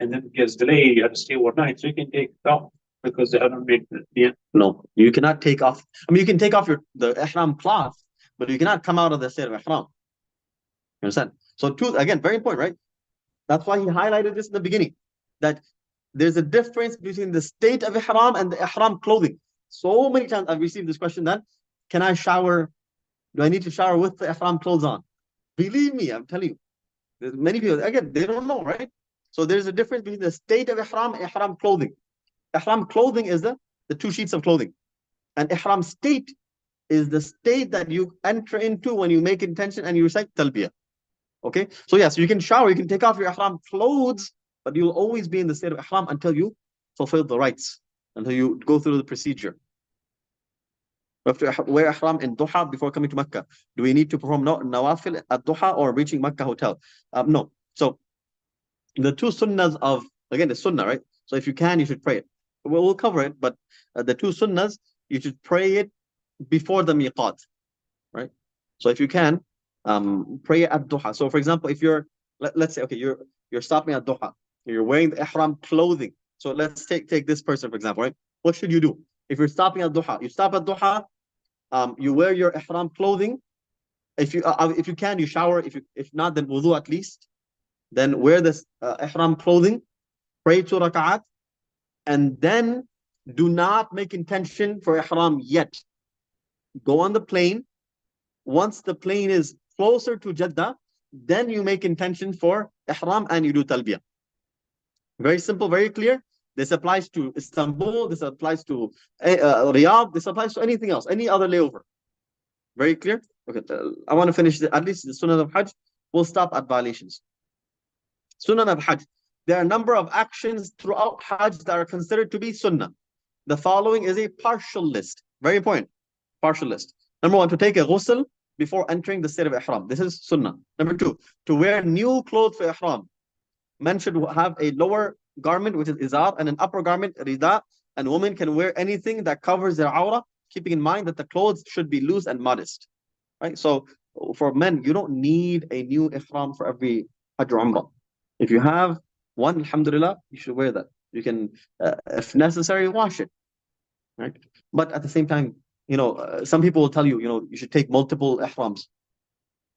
and then it gets delayed, you have to stay overnight, so you can take it off because they haven't made the niyyah. No, you cannot take off. I mean, you can take off the ihram cloth, but you cannot come out of the state of ihram. You understand? So, again, very important, right? That's why he highlighted this in the beginning, that there's a difference between the state of ihram and the ihram clothing. So many times I've received this question that, can I shower? Do I need to shower with the ihram clothes on? Believe me, I'm telling you. There's many people, again, they don't know, right? So there's a difference between the state of ihram and ihram clothing. Ihram clothing is the 2 sheets of clothing. And ihram state is the state that you enter into when you make intention and you recite talbiyah. Okay? So yes, you can shower, you can take off your ihram clothes, but you'll always be in the state of ihram until you fulfill the rites, until you go through the procedure. We have to wear ihram in Duha before coming to Mecca. Do we need to perform nawafil at Duha or reaching Mecca hotel? No. So the 2 sunnahs of, again, the sunnah, right? So if you can, you should pray it. We'll cover it, but the 2 sunnahs, you should pray it before the miqat, right? So if you can, pray it at Duha. So for example, if you're, let's say, okay, you're stopping at Duha, you're wearing the ihram clothing. So let's take this person, for example, right? What should you do? If you're stopping at Duha, you stop at Duha, you wear your ihram clothing. If you can, you shower. If not, then wudu at least. Then wear this ihram clothing, pray 2 rak'at, and then do not make intention for ihram yet. Go on the plane. Once the plane is closer to Jeddah, then you make intention for ihram and you do talbiyah. Very simple, very clear. This applies to Istanbul. This applies to Riyadh. This applies to anything else, any other layover. Very clear? Okay, I want to finish at least the Sunnah of Hajj. We'll stop at violations. Sunnah of Hajj. There are a number of actions throughout Hajj that are considered to be Sunnah. The following is a partial list. Very important. Partial list. Number 1, to take a ghusl before entering the state of ihram. This is Sunnah. Number 2, to wear new clothes for ihram. Men should have a lower garment, which is izar, and an upper garment, rida, and women can wear anything that covers their aura, keeping in mind that the clothes should be loose and modest. Right? So for men, you don't need a new ihram for every Hajj or Umrah. If you have one, alhamdulillah, you should wear that. You can, if necessary, wash it, right? But at the same time, some people will tell you, you should take multiple ihrams.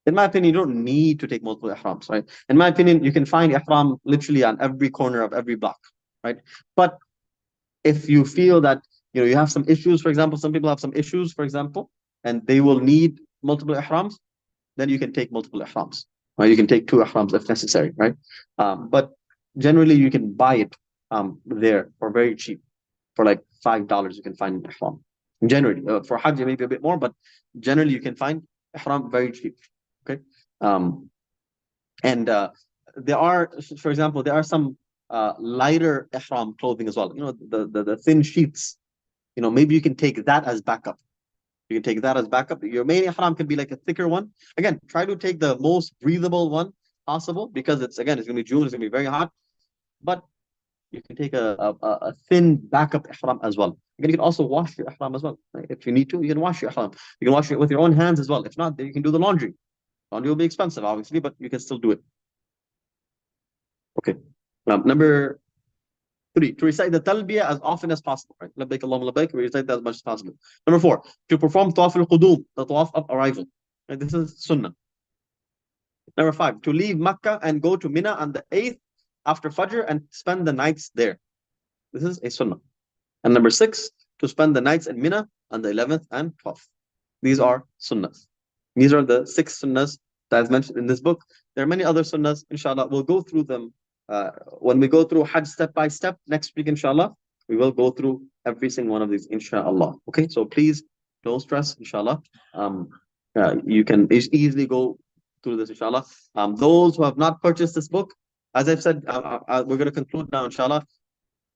In my opinion, you don't need to take multiple ihrams, right? In my opinion, you can find ihram literally on every corner of every block, right? But if you feel that, you have some issues, for example, some people have some issues, for example, and they will need multiple ihrams, then you can take multiple ihrams, right? You can take 2 ihrams if necessary, right? But generally, you can buy it there for very cheap, for like $5. You can find an ihram. Generally, for Hajj, maybe a bit more, but generally, you can find ihram very cheap. Okay, and there are, for example, there are some lighter ihram clothing as well. The thin sheets. Maybe you can take that as backup. You can take that as backup. Your main ihram can be like a thicker one. Again, try to take the most breathable one possible, because it's going to be June, it's going to be very hot. But you can take a thin backup ihram as well. Again, you can also wash your ihram as well. Right? If you need to, you can wash your ihram. You can wash it with your own hands as well. If not, then you can do the laundry. Laundry will be expensive, obviously, but you can still do it. Okay. Number 3, to recite the talbiyah as often as possible. Right? Labbaik Allahumma labbaik, we recite that as much as possible. Number 4, to perform tawaf al-qudum, the tawaf of arrival. Right? This is sunnah. Number 5, to leave Makkah and go to Mina on the 8th after Fajr and spend the nights there. This is a sunnah. And number 6, to spend the nights in Mina on the 11th and 12th. These are sunnahs. These are the 6 sunnahs that is mentioned in this book. There are many other sunnahs, inshallah. We'll go through them when we go through Hajj step by step next week, inshallah. We will go through every single one of these, inshallah. Okay, so please don't stress, inshallah. You can easily go through this, inshallah. Those who have not purchased this book, as I've said, we're going to conclude now, inshallah.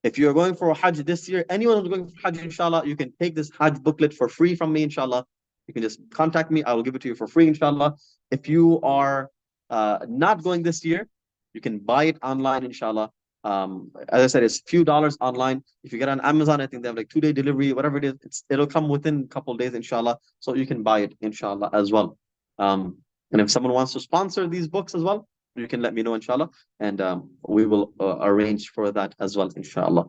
If you're going for a Hajj this year, anyone who's going for Hajj, inshallah, you can take this Hajj booklet for free from me, inshallah. You can just contact me. I will give it to you for free, inshallah. If you are not going this year, you can buy it online, inshallah. As I said, it's a few dollars online. If you get on Amazon, I think they have like 2-day delivery, whatever it is. It'll come within a couple of days, inshallah. So you can buy it, inshallah, as well. And if someone wants to sponsor these books as well, you can let me know, inshallah, and we will arrange for that as well, inshallah.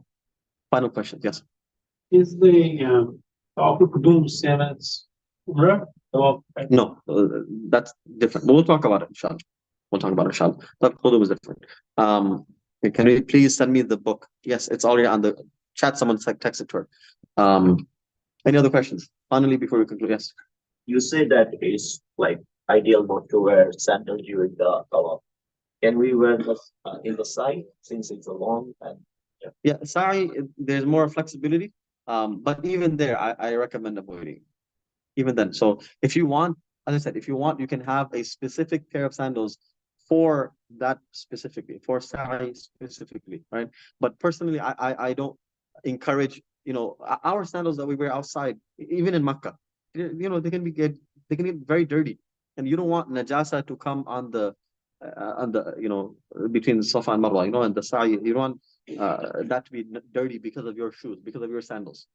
Final question, yes. Is the Tawaf al-Qudum same as Umrah? No, that's different. We'll talk about it, inshallah. We'll talk about it, inshallah. Tawaf al-Qudum is different. Can you please send me the book? Yes, it's already on the chat. Someone texted to her. Any other questions? Finally, before we conclude, yes. You say that it's like ideal not to wear sandals during the tawaf. Can we wear this in the side since it's a long and yeah, sa'i, there's more flexibility. But even there, I recommend avoiding. Even then. So if you want, as I said, if you want, you can have a specific pair of sandals for that specifically, for sa'i specifically, right? But personally, I don't encourage, our sandals that we wear outside, even in Makkah, they can get very dirty, and you don't want najasa to come on the between Safa and Marwa, and the sa'i. You don't want that to be dirty because of your shoes, because of your sandals.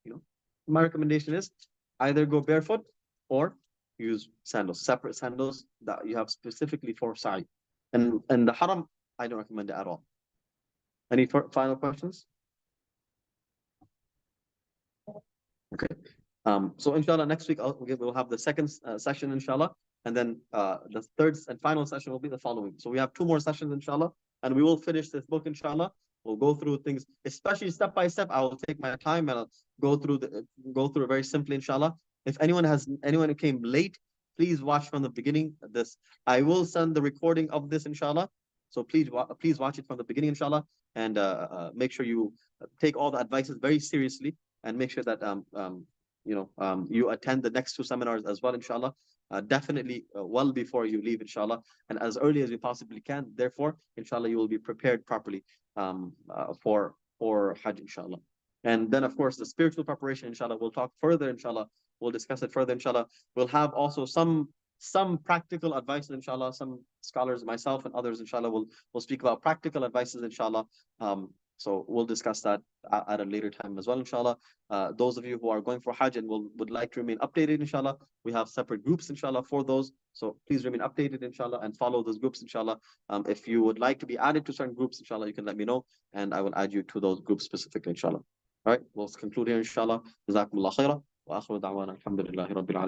My recommendation is either go barefoot or use sandals, separate sandals that you have specifically for sa'i. And the haram, I don't recommend it at all. Any final questions? Okay. So inshallah, next week we'll have the second session, inshallah. And then the third and final session will be the following. So we have 2 more sessions, inshallah, and we will finish this book, inshallah. We'll go through things, especially step by step. I will take my time and I'll go through it very simply, inshallah. If anyone who came late, please watch from the beginning. I will send the recording of this, inshallah. So please watch it from the beginning, inshallah, and make sure you take all the advices very seriously, and make sure that you attend the next 2 seminars as well, inshallah. Definitely well before you leave, inshallah, and as early as you possibly can. Therefore, inshallah, you will be prepared properly for Hajj, inshallah. And then, of course, the spiritual preparation, inshallah, we'll talk further, inshallah. We'll discuss it further, inshallah. We'll have also some practical advice, inshallah. Some scholars, myself and others, inshallah, will speak about practical advices, inshallah, So we'll discuss that at a later time as well, inshallah. Those of you who are going for Hajj and would like to remain updated, inshallah, we have separate groups, inshallah, for those. So please remain updated, inshallah, and follow those groups, inshallah. If you would like to be added to certain groups, inshallah, you can let me know, and I will add you to those groups specifically, inshallah. All right, we'll conclude here, inshallah. Jazakumullah khairah. Wa akhiru da'wana alhamdulillahi rabbil alamin.